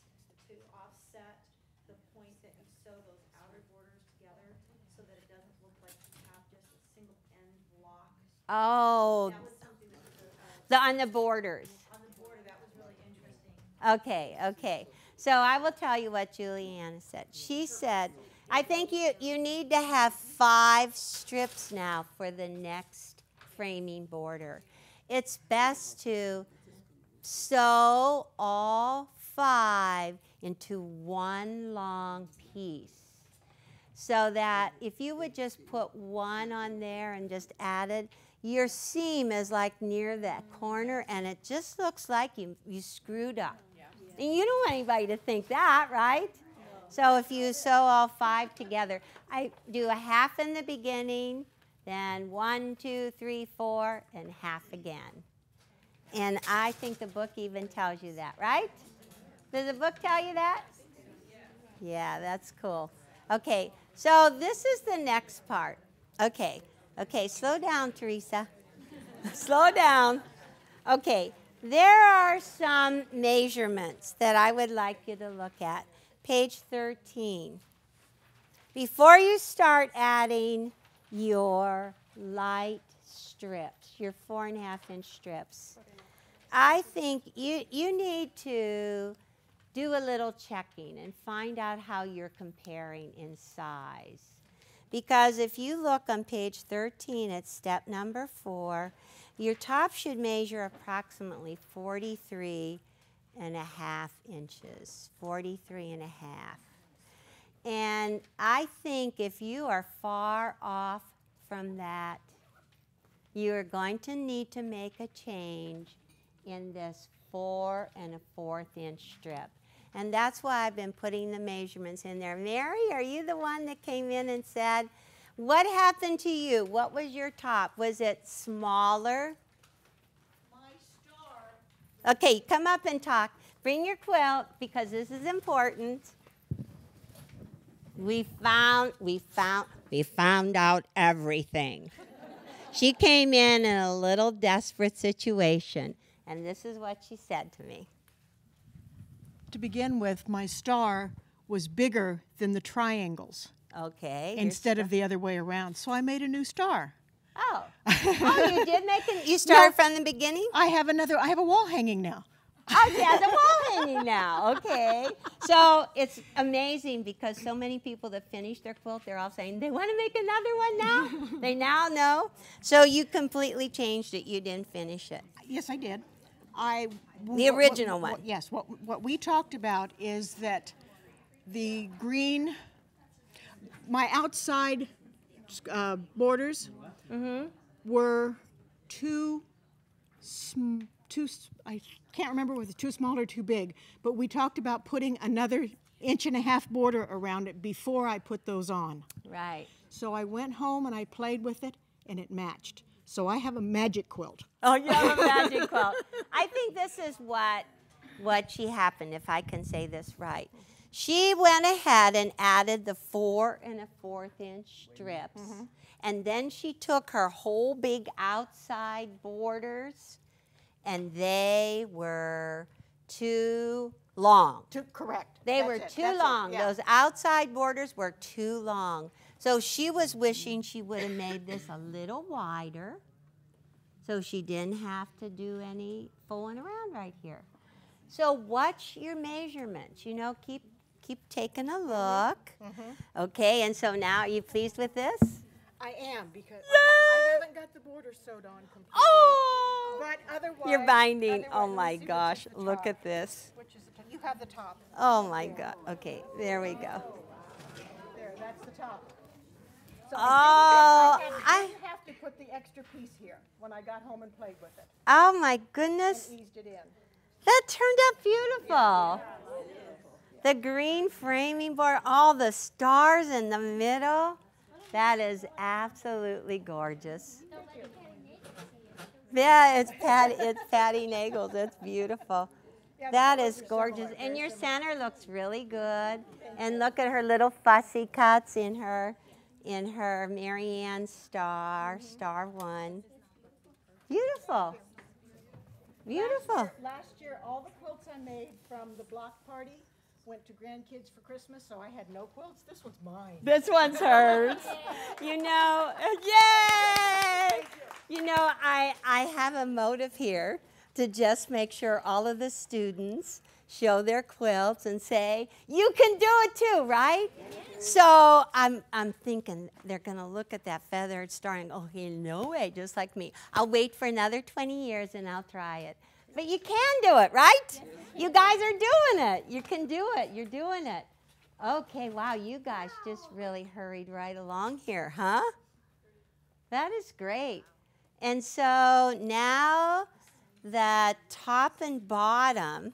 to offset the point that you sew those outer borders together so that it doesn't look like you have just a single end block. Oh, That was something that was on the borders. on the border. That was really interesting. Okay, okay. So I will tell you what Juliana said. She said, I think you need to have 5 strips now for the next framing border. It's best to sew all 5 into one long piece, so that if you would just put one on there and just add it, your seam is like near that corner, and it just looks like you screwed up. And you don't want anybody to think that, right? So if you sew all 5 together, I do a half in the beginning, then 1, 2, 3, 4, and half again. And I think the book even tells you that, right? Does the book tell you that? Yeah, that's cool. Okay, so this is the next part. Okay, slow down, Teresa. Slow down. Okay, there are some measurements that I would like you to look at. Page 13. Before you start adding your light strips, your 4.5-inch strips, I think you need to do a little checking and find out how you're comparing in size. Because if you look on page 13 at step number 4, your top should measure approximately 43.5 inches, 43.5. And I think if you are far off from that, you are going to need to make a change in this 4 1/4 inch strip. And that's why I've been putting the measurements in there. Mary, are you the one that came in and said, what happened to you? What was your top? Was it smaller? My star. Okay, come up and talk. Bring your quilt, because this is important. We found out everything. She came in a little desperate situation, and this is what she said to me. To begin with, my star was bigger than the triangles. Okay. Instead of the other way around. So I made a new star. Oh. Oh, you did make it? You started from the beginning? I have a wall hanging now. Oh, yeah, the wall hanging now. Okay. So it's amazing because so many people that finish their quilt, they're all saying, they want to make another one now? They now know? So you completely changed it. You didn't finish it. Yes, I did. The original one. Yes. What we talked about is that the green, my outside borders were I can't remember whether too small or too big, but we talked about putting another 1.5-inch border around it before I put those on. Right. So I went home and I played with it, and it matched. So I have a magic quilt. Oh, you have a magic quilt. I think this is what she happened, if I can say this right. She went ahead and added the 4 1/4 inch strips, and then she took her whole big outside borders, and they were too long. Correct. They were too long. Those outside borders were too long. So she was wishing she would have made this a little wider, so she didn't have to do any fooling around right here. So watch your measurements. You know, keep keep taking a look. Okay, and so now, are you pleased with this? I am, because I haven't got the border sewed on completely. Oh! But otherwise. You're binding. Oh otherwise, let my me see which gosh, is the look top. at this. Which is the top? You have the top. Oh my God. Okay, there we go. There, that's the top. So Oh, I didn't have to put the extra piece here when I got home and played with it Oh my goodness. and eased it in. That turned out beautiful. The green framing board, all the stars in the middle. That is absolutely gorgeous. Yeah, it's Patty Nagels. It's beautiful. That is gorgeous. And your center looks really good. And look at her little fussy cuts in her Marianne star 1. Beautiful. Beautiful. Last year, all the quilts I made from the block party went to grandkids for Christmas, so I had no quilts. This one's mine. This one's hers. You know, yay! You know, I have a motive here to just make sure all of the students show their quilts and say, you can do it too, right? So I'm thinking they're going to look at that feathered star and go, okay, no way, just like me. I'll wait for another 20 years and I'll try it. But you can do it, right? You guys are doing it. You can do it. You're doing it. Okay, wow, you guys just really hurried right along here, huh? That is great. And so now the top and bottom,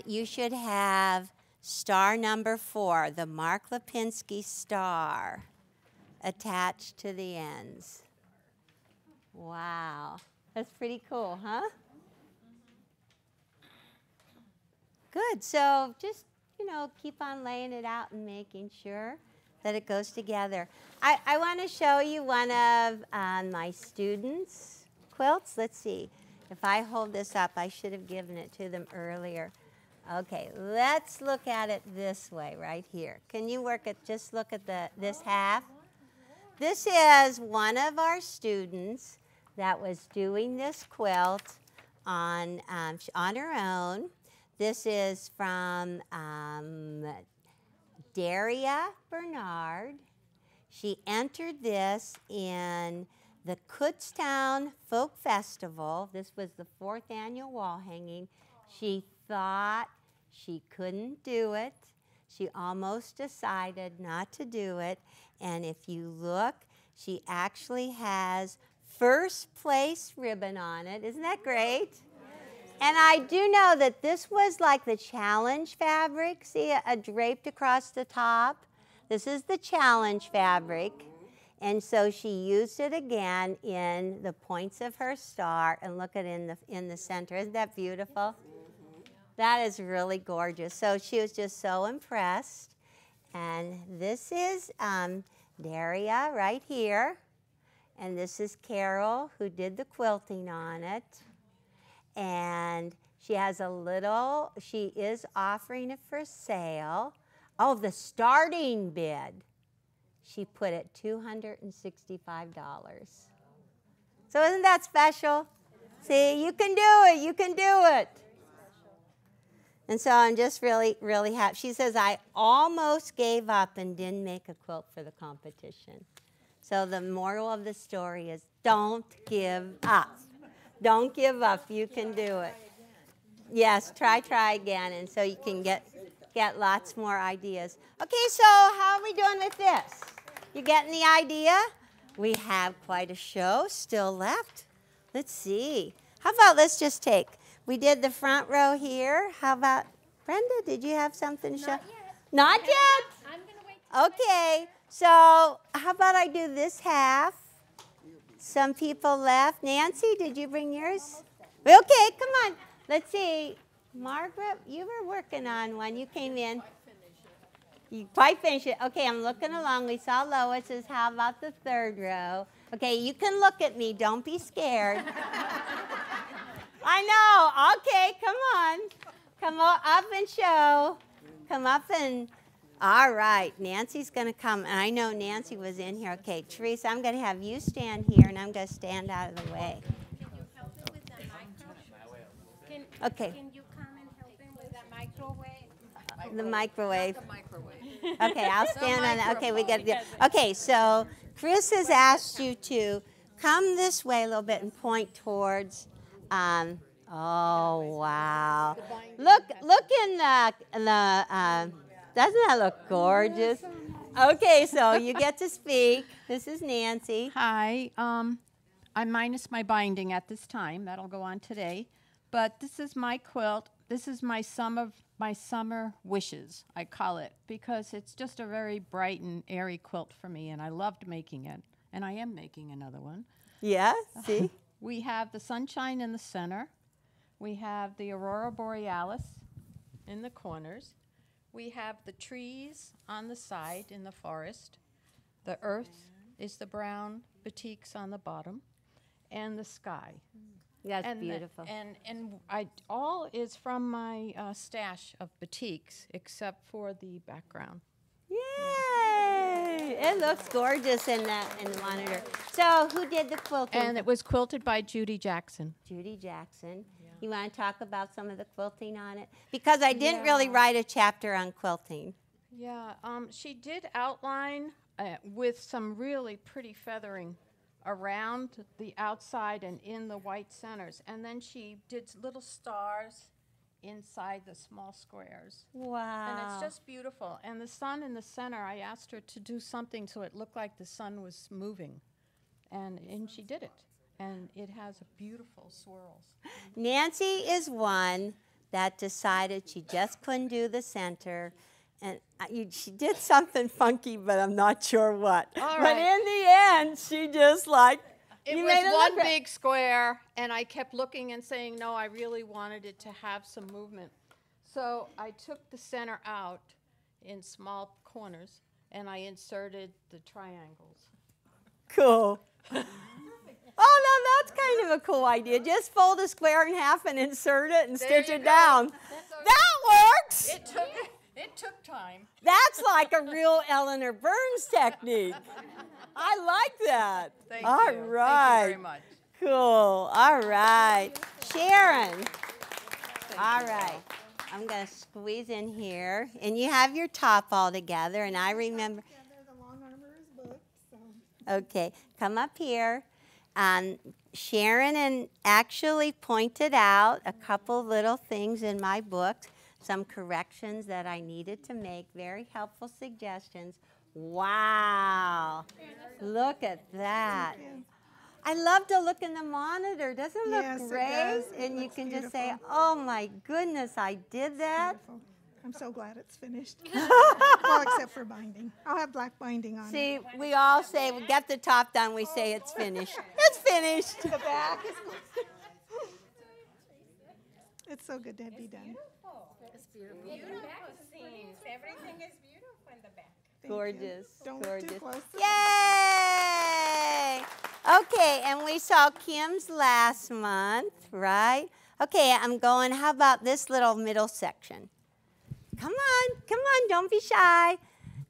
you should have star number 4, the Mark Lipinski star, attached to the ends. Wow, that's pretty cool, huh? Good, so just, you know, keep on laying it out and making sure that it goes together. I want to show you one of my students' quilts. Let's see. If I hold this up, I should have given it to them earlier. Okay, let's look at it this way right here. Can you just look at this half? This is one of our students that was doing this quilt on her own. This is from Daria Bernard. She entered this in the Kutztown Folk Festival. This was the 4th annual wall hanging. She thought she couldn't do it. She almost decided not to do it. And if you look, she actually has first place ribbon on it. Isn't that great? And I do know that this was like the challenge fabric. See, draped across the top. This is the challenge fabric. And so she used it again in the points of her star. And look at it in the center. Isn't that beautiful? That is really gorgeous. So she was just so impressed. And this is Daria right here. And this is Carol, who did the quilting on it. And she has she is offering it for sale. Oh, the starting bid, she put at $265. So isn't that special? See, you can do it, you can do it. And so I'm just really, really happy. She says, I almost gave up and didn't make a quilt for the competition. So the moral of the story is don't give up. Don't give up. You can do it. Yes, try again, and so you can get lots more ideas. Okay, so how are we doing with this? You getting the idea? We have quite a show still left. Let's see. How about let's just take, we did the front row here. How about, Brenda, did you have something to show? Not yet. Not yet? I'm going to wait. Okay, so how about I do this half? Some people left. Nancy, did you bring yours? Okay, come on. Let's see. Margaret, you were working on one. You came in. You quite finished it. Okay, I'm looking along. We saw Lois says, how about the 3rd row? Okay, you can look at me. Don't be scared. I know. Okay, come on. Come up and show. Come up and... All right, Nancy's going to come. And I know Nancy was in here. Okay, Teresa, I'm going to have you stand here, and I'm going to stand out of the way. Can you help me with the micro? Okay. Can you The microwave. The microwave. Okay, I'll stand on that. Okay, we got to. Okay, so Chris has asked you to come this way a little bit and point towards. Oh wow! Look in the. Doesn't that look gorgeous? Okay, so you get to speak. This is Nancy. Hi. I'm minus my binding at this time. That'll go on today. But this is my quilt. This is my summer wishes, I call it, because it's just a very bright and airy quilt for me, and I loved making it. And I am making another one. Yeah, see? We have the sunshine in the center. We have the aurora borealis in the corners. We have the trees on the side in the forest. The earth is the brown batiks on the bottom, and the sky. That's beautiful. And all is from my stash of batiks, except for the background. Yay! It looks gorgeous in the monitor. So who did the quilting? And it was quilted by Judy Jackson. Judy Jackson. Yeah. You want to talk about some of the quilting on it? Because I didn't really write a chapter on quilting. Yeah, she did outline with some really pretty feathering around the outside and in the white centers. And then she did little stars inside the small squares. Wow. And it's just beautiful. And the sun in the center, I asked her to do something so it looked like the sun was moving. And she did it. And it has beautiful swirls. Nancy is one that decided she just couldn't do the center. And she did something funky, but I'm not sure what. All but right. in the end, she just it was one big square, and I kept looking and saying, no, I really wanted it to have some movement. So I took the center out in small corners, and I inserted the triangles. Cool. Oh, no, that's kind of a cool idea. Just fold a square in half and insert it and stitch it down. That works. It took time. That's like a real Eleanor Burns technique. I like that. Thank All you. right. Thank you very much. Cool. All right. Sharon. All right. I'm going to squeeze in here. And you have your top all together. And I remember. Okay. Come up here. Sharon actually pointed out a couple little things in my book. Some corrections that I needed to make, very helpful suggestions. Wow, look at that. I love to look in the monitor. Doesn't it look great? It does. And you can just say, beautiful. oh my goodness, I did that. Beautiful. I'm so glad it's finished. Well, except for binding. I'll have black binding on it. See, we all say, we get the top done, we say it's finished. It's finished. The back is it's so good to be done. It's beautiful. Everything is beautiful in the back. Gorgeous. Don't gorgeous. look too close. Yay! Okay, and we saw Kim's last month, right? Okay, I'm going, how about this little middle section? Come on, don't be shy.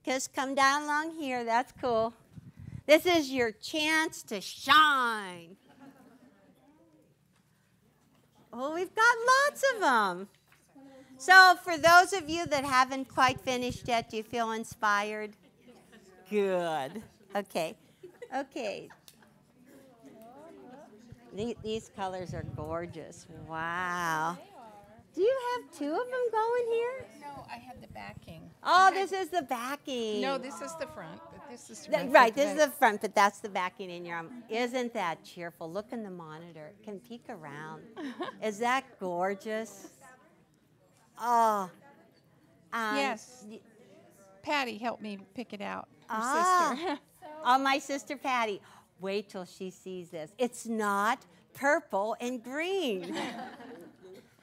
Just come down along here, that's cool. This is your chance to shine. Oh, we've got lots of them. So for those of you that haven't quite finished yet, do you feel inspired? Good. Okay. These colors are gorgeous. Wow. Do you have two of them going here? No, I had the backing. Oh, this is the backing. No, this is the front, but this is right, this is the front, but that's the backing in your arm. Isn't that cheerful? Look in the monitor. It can peek around. Is that gorgeous? Oh. Yes. Patty helped me pick it out. Her sister. Oh, my sister Patty. Wait till she sees this. It's not purple and green.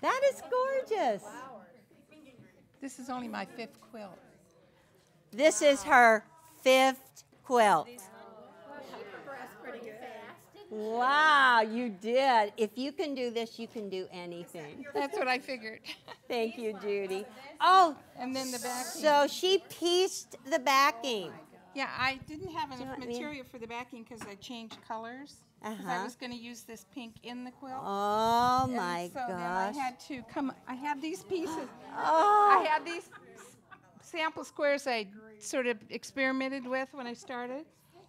That is gorgeous. This is only my 5th quilt. This is her 5th quilt. Wow, you did. If you can do this, you can do anything. That's what I figured. Thank you, Judy. Oh, and then the backing. So she pieced the backing. Yeah, I didn't have enough material for the backing because I changed colors. Because I was going to use this pink in the quilt. Oh my gosh. So then gosh. I had to I had these pieces. Oh. I had these sample squares I sort of experimented with when I started.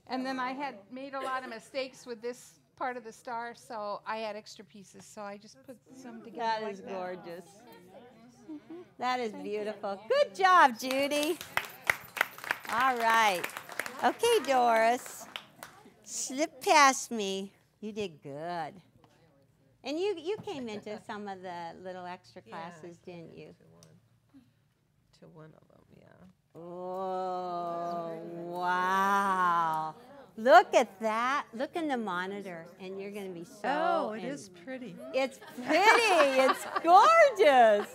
And then I had made a lot of mistakes with this part of the star, so I had extra pieces. So I just put some together. That like is that. gorgeous. That is beautiful. Good job, Judy. All right. Okay, Doris. Slip past me. You did good. And you came into some of the little extra classes, didn't you? To one of them, yeah. Oh, wow. Look at that. Look in the monitor, and you're going to be so... Oh, it is pretty. It's pretty. It's gorgeous.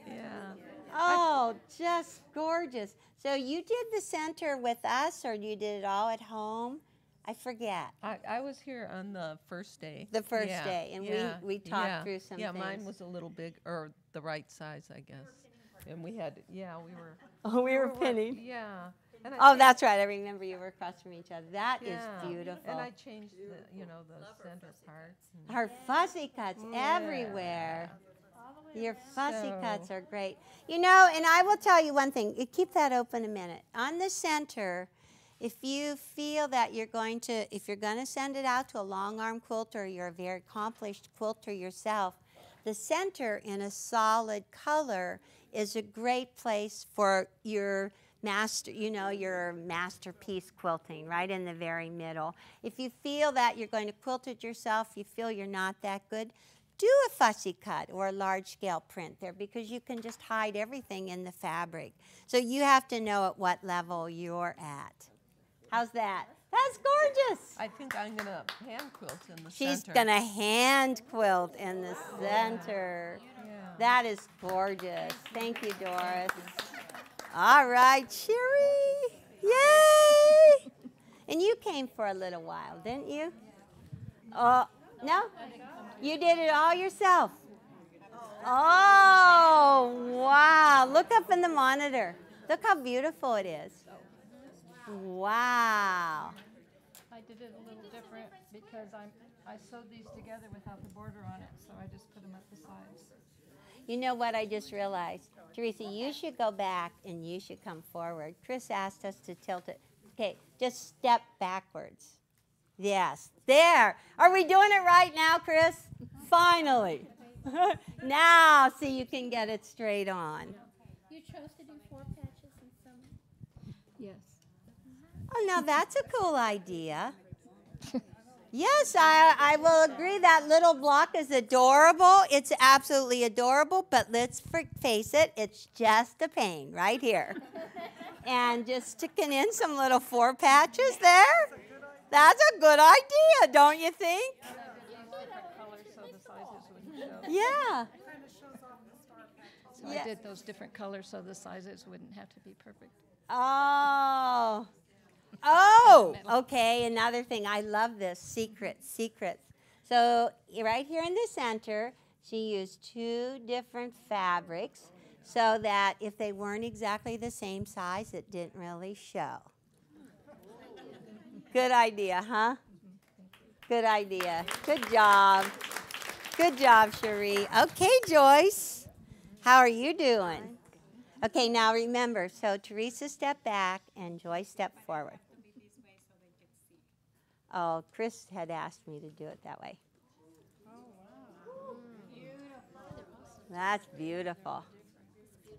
Yeah. Oh, just gorgeous. So you did the center with us, or you did it all at home? I forget. I was here on the first day. The first day, and we talked through some things. things. Yeah, mine was a little big, or the right size, I guess. And we had, we were. Oh, we were pinning. Yeah. And Oh, that's right. I remember you were across from each other. That is beautiful. And I changed the, the center parts. Her fussy cuts everywhere. Your fussy cuts are great. And I will tell you one thing. Keep that open a minute. On the center, if you feel that if you're going to send it out to a long arm quilter, you're a very accomplished quilter yourself, the center in a solid color is a great place for your your masterpiece quilting, right in the very middle. If you feel that you're going to quilt it yourself, you feel you're not that good, do a fussy cut or a large scale print there, because you can just hide everything in the fabric. So you have to know at what level you're at. How's that? That's gorgeous. I think I'm going to hand quilt in the She's center. going to hand quilt in the center. Yeah. That is gorgeous. Thank you, Doris. All right, Sherry. Yay! And you came for a little while, didn't you? No? You did it all yourself. Oh, wow. Look up in the monitor. Look how beautiful it is. Wow. I did it a little different because I sewed these together without the border on it, so I just put them at the sides. You know what I just realized? Teresa, you should go back and you should come forward. Chris asked us to tilt it. Okay, just step backwards. Yes, there. Are we doing it right now, Chris? Finally. Now, see, you can get it straight on. You chose to do 4 patches and some. Yes. Oh, now that's a cool idea. Yes, I will agree that little block is adorable. It's absolutely adorable, but let's face it, it's just a pain right here. And just sticking in some little 4 patches there, that's a good idea, don't you think? Yeah. So I did those different colors so the sizes wouldn't have to be perfect. Oh, okay, another thing. I love this, secrets. So right here in the center, she used 2 different fabrics so that if they weren't exactly the same size, it didn't really show. Good idea, huh? Good idea. Good job. Good job, Cherie. Okay, Joyce, how are you doing? Okay, now remember, so Teresa step back and Joyce step forward. Oh, Chris had asked me to do it that way. That's beautiful.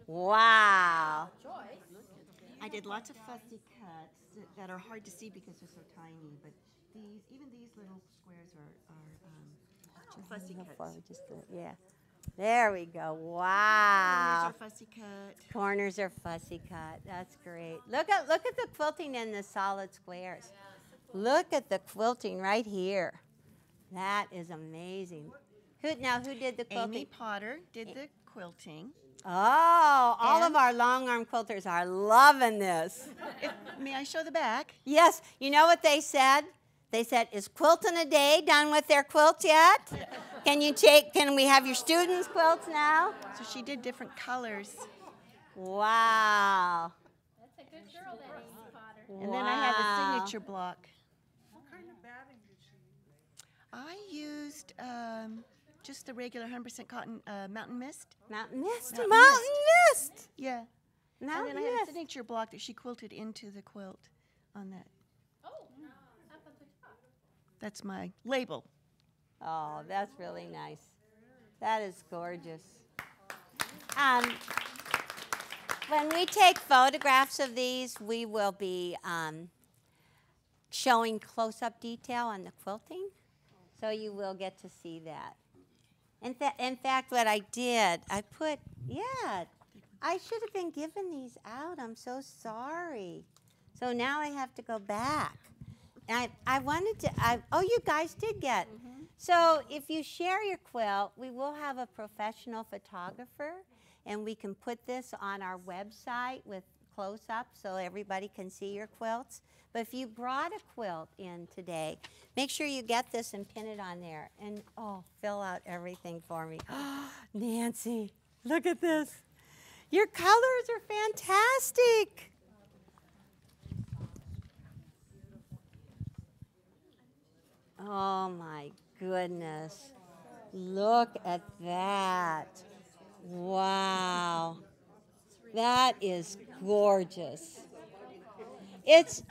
Wow. I did lots of fussy cuts that are hard to see because they're so tiny, but even these little squares are fussy cuts. Yeah. There we go. Wow. Corners are fussy cut. Corners are fussy cut. That's great. Look at the quilting in the solid squares. Look at the quilting right here. That is amazing. Who did the quilting? Amy Potter did the quilting. Oh, all of our long arm quilters are loving this. May I show the back? Yes. You know what they said? They said, "Is Quiltin' a Day done with their quilts yet? Can we have your students' quilts now?" So she did different colors. Wow. That's a good girl, that Amy Potter. And then I have a signature block. What kind of batting did she use? I used just the regular 100% cotton Mountain Mist. Mountain Mist? Mountain Mountain Mist! Yeah. Now, And then I had yes. a signature block that she quilted into the quilt on that. Oh, up at the top. That's my label. Oh, that's really nice. That is gorgeous. When we take photographs of these, we will be showing close-up detail on the quilting, so you will get to see that. In fact, what I did, I put, I should have been giving these out. I'm so sorry. So now I have to go back. And I wanted to, oh, you guys did get. So if you share your quilt, we will have a professional photographer, and we can put this on our website with close-up so everybody can see your quilts. But if you brought a quilt in today, make sure you get this and pin it on there. And, oh, fill out everything for me. Nancy, look at this. Your colors are fantastic. Oh, my goodness. Look at that. Wow. That is gorgeous. It's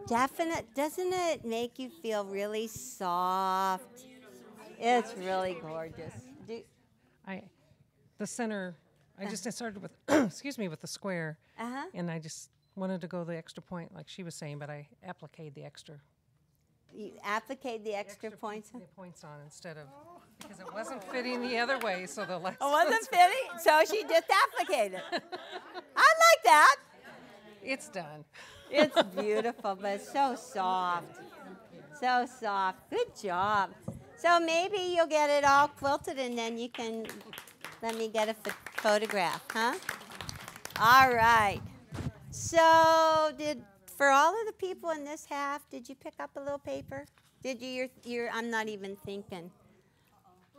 definite. Doesn't it make you feel really soft? It's really gorgeous. The center, I started with, excuse me, with the square. And I just wanted to go the extra point, like she was saying, but I appliqued the extra. You appliqued the extra points? The points on instead of, because it wasn't fitting the other way, so the last It wasn't fitting, so she just appliqued it. I like that. It's done. It's beautiful, but it's so soft. So soft. Good job. So maybe you'll get it all quilted and then you can let me get a photograph, huh? All right. So for all of the people in this half, did you pick up a little paper? Did you? I'm not even thinking.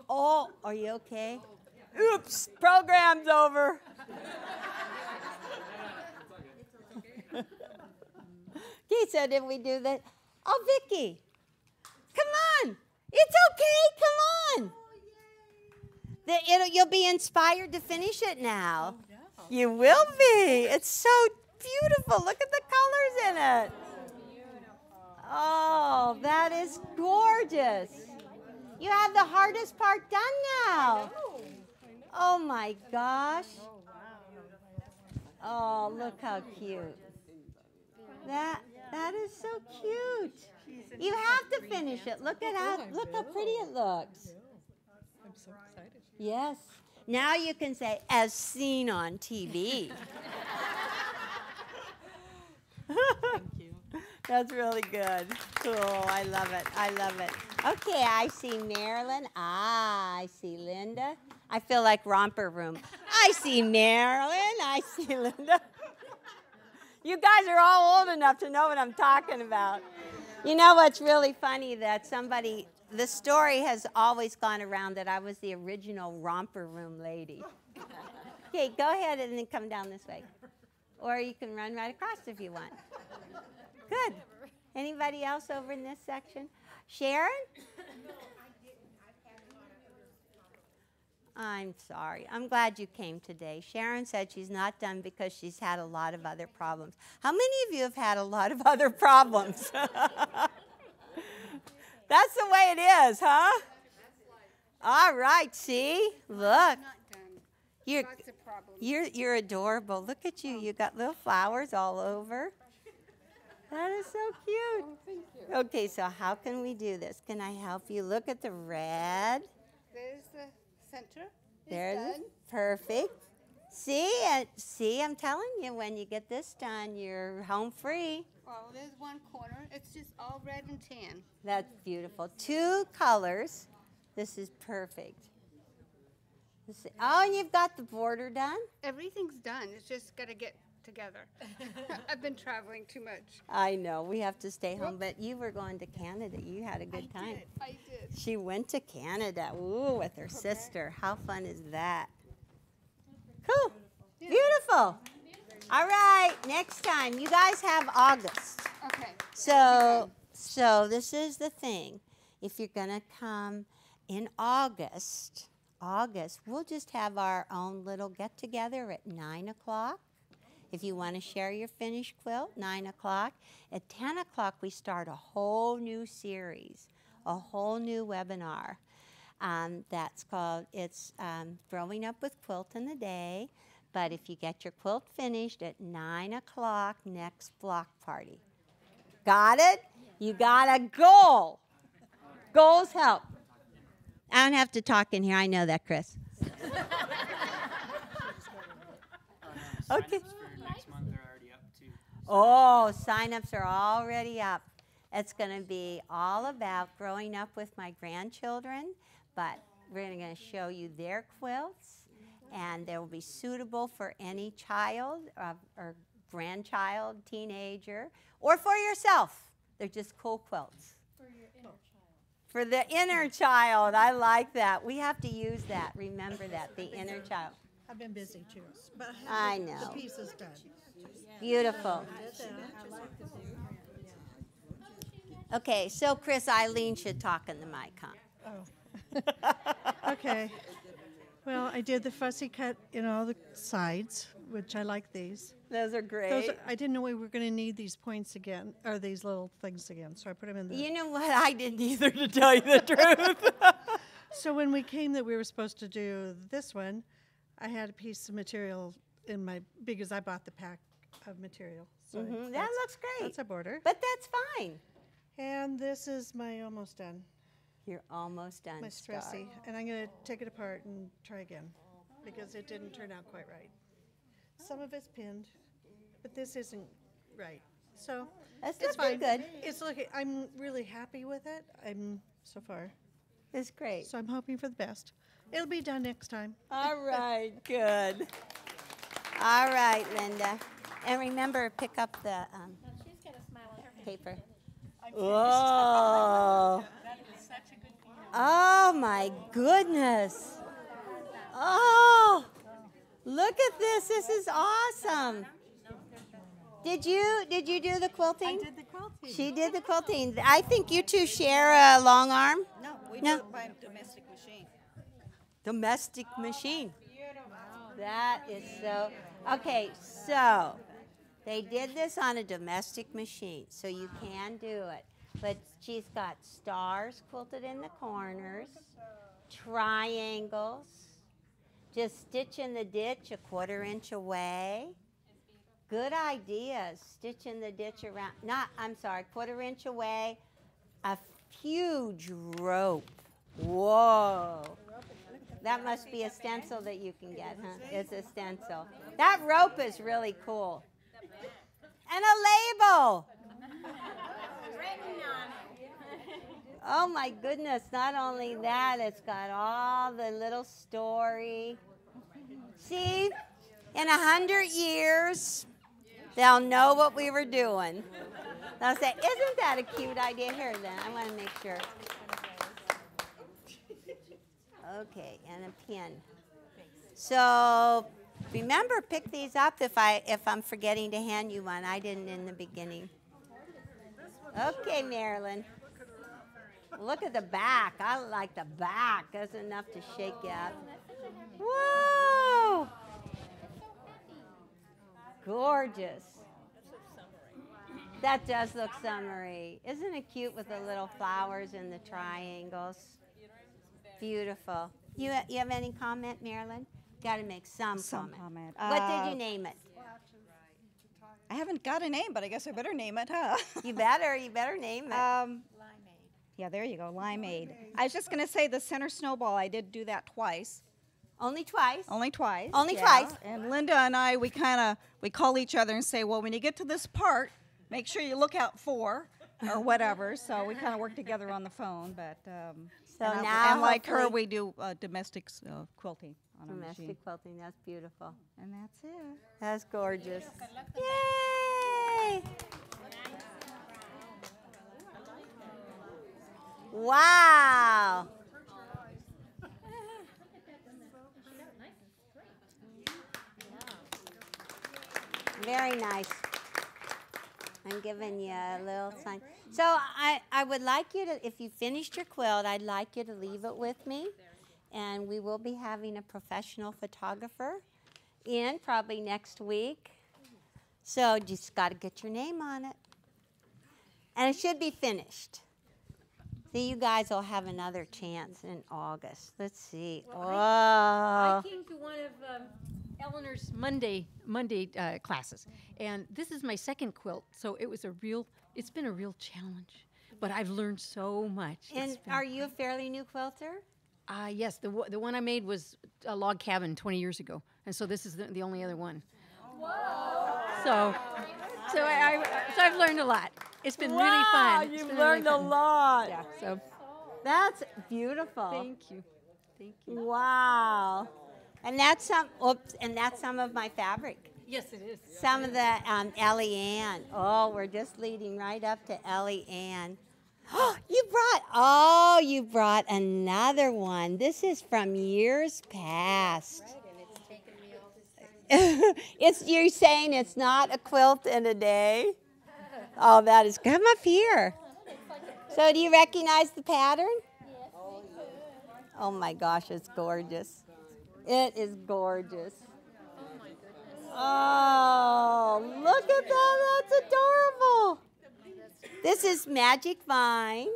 Oh, are you okay? Oops, program's over. He said, did we do that? Oh, Vicki, come on. It's okay, come on. You'll be inspired to finish it now. You will be. It's so beautiful. Look at the colors in it. Oh, that is gorgeous. You have the hardest part done now. Oh, my gosh. Oh, look how cute. That is so cute. You have to finish it. Look how pretty it looks. I'm so excited. Yes. Now you can say, as seen on TV. Thank you. That's really good. Cool. I love it. I love it. Okay, I see Marilyn. I see Linda. I feel like Romper Room. I see Marilyn. I see Linda. You guys are all old enough to know what I'm talking about. You know what's really funny? That the story has always gone around that I was the original Romper Room lady. Okay, go ahead and then come down this way. Or you can run right across if you want. Good. Anybody else over in this section? Sharon? I'm sorry. I'm glad you came today. Sharon said she's not done because she's had a lot of other problems. How many of you have had a lot of other problems? That's the way it is, huh? All right, see? Look. You're adorable. Look at you. You got little flowers all over. That is so cute. Oh, thank you. Okay, so how can we do this? Can I help you? Look at the red. There's the center. There's it. Perfect. See, I'm telling you, when you get this done, you're home free. Well, there's one corner. It's just all red and tan. That's beautiful. 2 colors. This is perfect. Oh, and you've got the border done? Everything's done. It's just got to get together. I've been traveling too much. I know. We have to stay home. But you were going to Canada. You had a good time. I did. She went to Canada. Ooh, with her sister. How fun is that? Cool. Beautiful. All right. Next time. You guys have August. Okay. So this is the thing. If you're going to come in August, we'll just have our own little get-together at 9 o'clock. If you want to share your finished quilt, 9 o'clock. At 10 o'clock, we start a whole new series, a whole new webinar. That's called, Growing Up with Quilt in the Day. But if you get your quilt finished at 9 o'clock, next block party. Got it? You got a goal. Goals help. I don't have to talk in here. I know that, Chris. Okay. Oh, sign-ups are already up. It's going to be all about growing up with my grandchildren, but we're going to show you their quilts, and they will be suitable for any child or grandchild, teenager, or for yourself. They're just cool quilts. For your inner child. For the inner child. I like that. We have to use that. Remember that, the inner child. I've been busy too, but I the know. pieces done. Beautiful. Okay, so Chris, Eileen should talk in the mic, huh? Oh. Okay. Well, I did the fussy cut in all the sides, which I like these. Those are great. I didn't know we were going to need these points again, or these little things again, so I put them in the... You know what? I didn't either, to tell you the truth. So when we came that we were supposed to do this one, I had a piece of material in my, because I bought the pack of material. So That looks great. That's a border. But that's fine. And this is my almost done. You're almost done, My Star. stressy. And I'm going to take it apart and try again because it didn't turn out quite right. Some of it's pinned, but this isn't right. So That's it's looking fine. good. It's looking, I'm really happy with it. So far. It's great. So I'm hoping for the best. It'll be done next time. All right, good. All right, Linda. And remember, pick up the She's got a smile on her face. paper. Whoa. Oh, my goodness. Oh, look at this. This is awesome. Did you do the quilting? I did the quilting. She did the quilting. I think you two share a long arm. No, we No. do it by domestic machine. Domestic machine. That is so. Okay, so they did this on a domestic machine, so you can do it. But she's got stars quilted in the corners, triangles, just stitch in the ditch 1/4 inch away. Good ideas. Stitch in the ditch around, 1/4 inch away. A huge rope. Whoa. That must be a stencil that you can get, huh? It's a stencil. That rope is really cool. And a label. Oh my goodness, not only that, it's got all the little story. See, in 100 years, they'll know what we were doing. They'll say, isn't that a cute idea? Here then, I want to make sure. Okay, and a pin. So remember, pick these up if I'm forgetting to hand you one. I didn't in the beginning. Okay, Marilyn. Look at the back. I like the back. That's enough to shake you up. Whoa! Gorgeous. That does look summery. Isn't it cute with the little flowers and the triangles? Beautiful. You have any comment, Marilyn? Got to make some comment. What did you name it? I haven't got a name, but I guess I better name it, huh? You better name it. Limeade. Yeah, there you go, Limeade. I was just going to say the center snowball, I did do that twice. Only twice? Only twice. Only yeah. twice. And Linda and I, we call each other and say, well, when you get to this part, make sure you look out for, or whatever. So we kind of work together on the phone, but and like her, we do domestic quilting on a machine. Domestic quilting, that's beautiful. And that's it. That's gorgeous. Yay! Wow! Very nice. I'm giving you a little sign. So I would like you to, if you finished your quilt, I'd like you to leave it with me. And we will be having a professional photographer in probably next week. So just got to get your name on it. And it should be finished. See, you guys will have another chance in August. Let's see. Oh. I came to one of Eleanor's Monday classes, and this is my second quilt, so it's been a real challenge, but I've learned so much. And are you a fairly new quilter? Yes, the one I made was a log cabin 20 years ago, and so this is the only other one. Whoa! So I've learned a lot. It's been really fun. You've learned a lot. Yeah. So that's beautiful. Thank you. Thank you. Wow. And that's some of my fabric. Yes, it is. Some of the Ellie Ann. Oh, we're just leading right up to Ellie Ann. Oh, you brought another one. This is from years past. Right, and it's taken me all this time. You're saying it's not a quilt in a day? Oh, that is, come up here. So do you recognize the pattern? Yes. Oh my gosh, it's gorgeous. It is gorgeous. Oh my goodness. Oh, look at that, that's adorable. This is Magic Vine.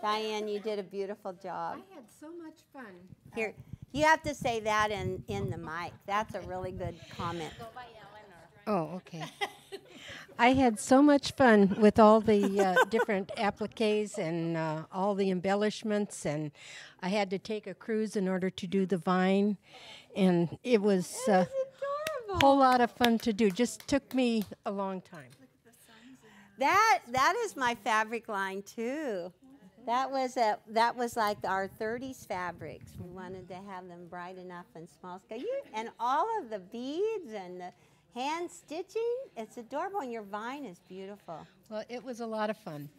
Diane, you did a beautiful job. I had so much fun. Here, you have to say that in the mic. That's a really good comment. Oh, okay. I had so much fun with all the different appliques and all the embellishments, and I had to take a cruise in order to do the vine, and it was a whole lot of fun to do. Just took me a long time. That is my fabric line too. That was like our 30s fabrics. We wanted to have them bright enough and small scale. And all of the beads and the hand stitching, it's adorable, and your vine is beautiful. Well, it was a lot of fun.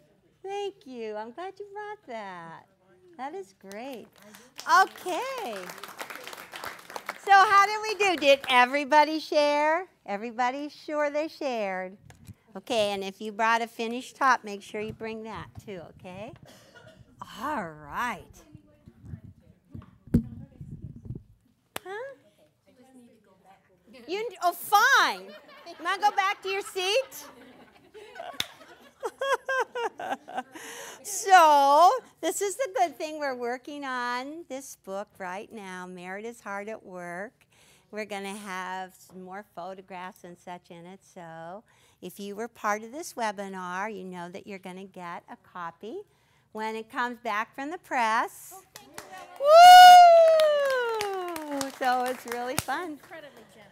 Thank you. I'm glad you brought that. That is great. Okay. So how did we do? Did everybody share? Everybody sure they shared? Okay, and if you brought a finished top, make sure you bring that too, okay? All right. Huh? Oh, fine. You want to go back to your seat? So, this is the good thing. We're working on this book right now. Merit is hard at work. We're going to have some more photographs and such in it. So, if you were part of this webinar, you know that you're going to get a copy when it comes back from the press. Woo! So, it's really fun. Incredibly generous.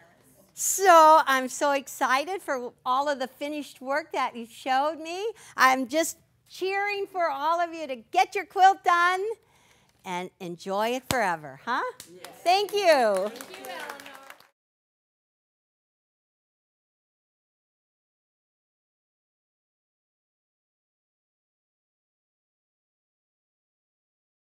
So I'm so excited for all of the finished work that you showed me. I'm just cheering for all of you to get your quilt done and enjoy it forever, huh? Yes. Thank you. Thank you, Eleanor.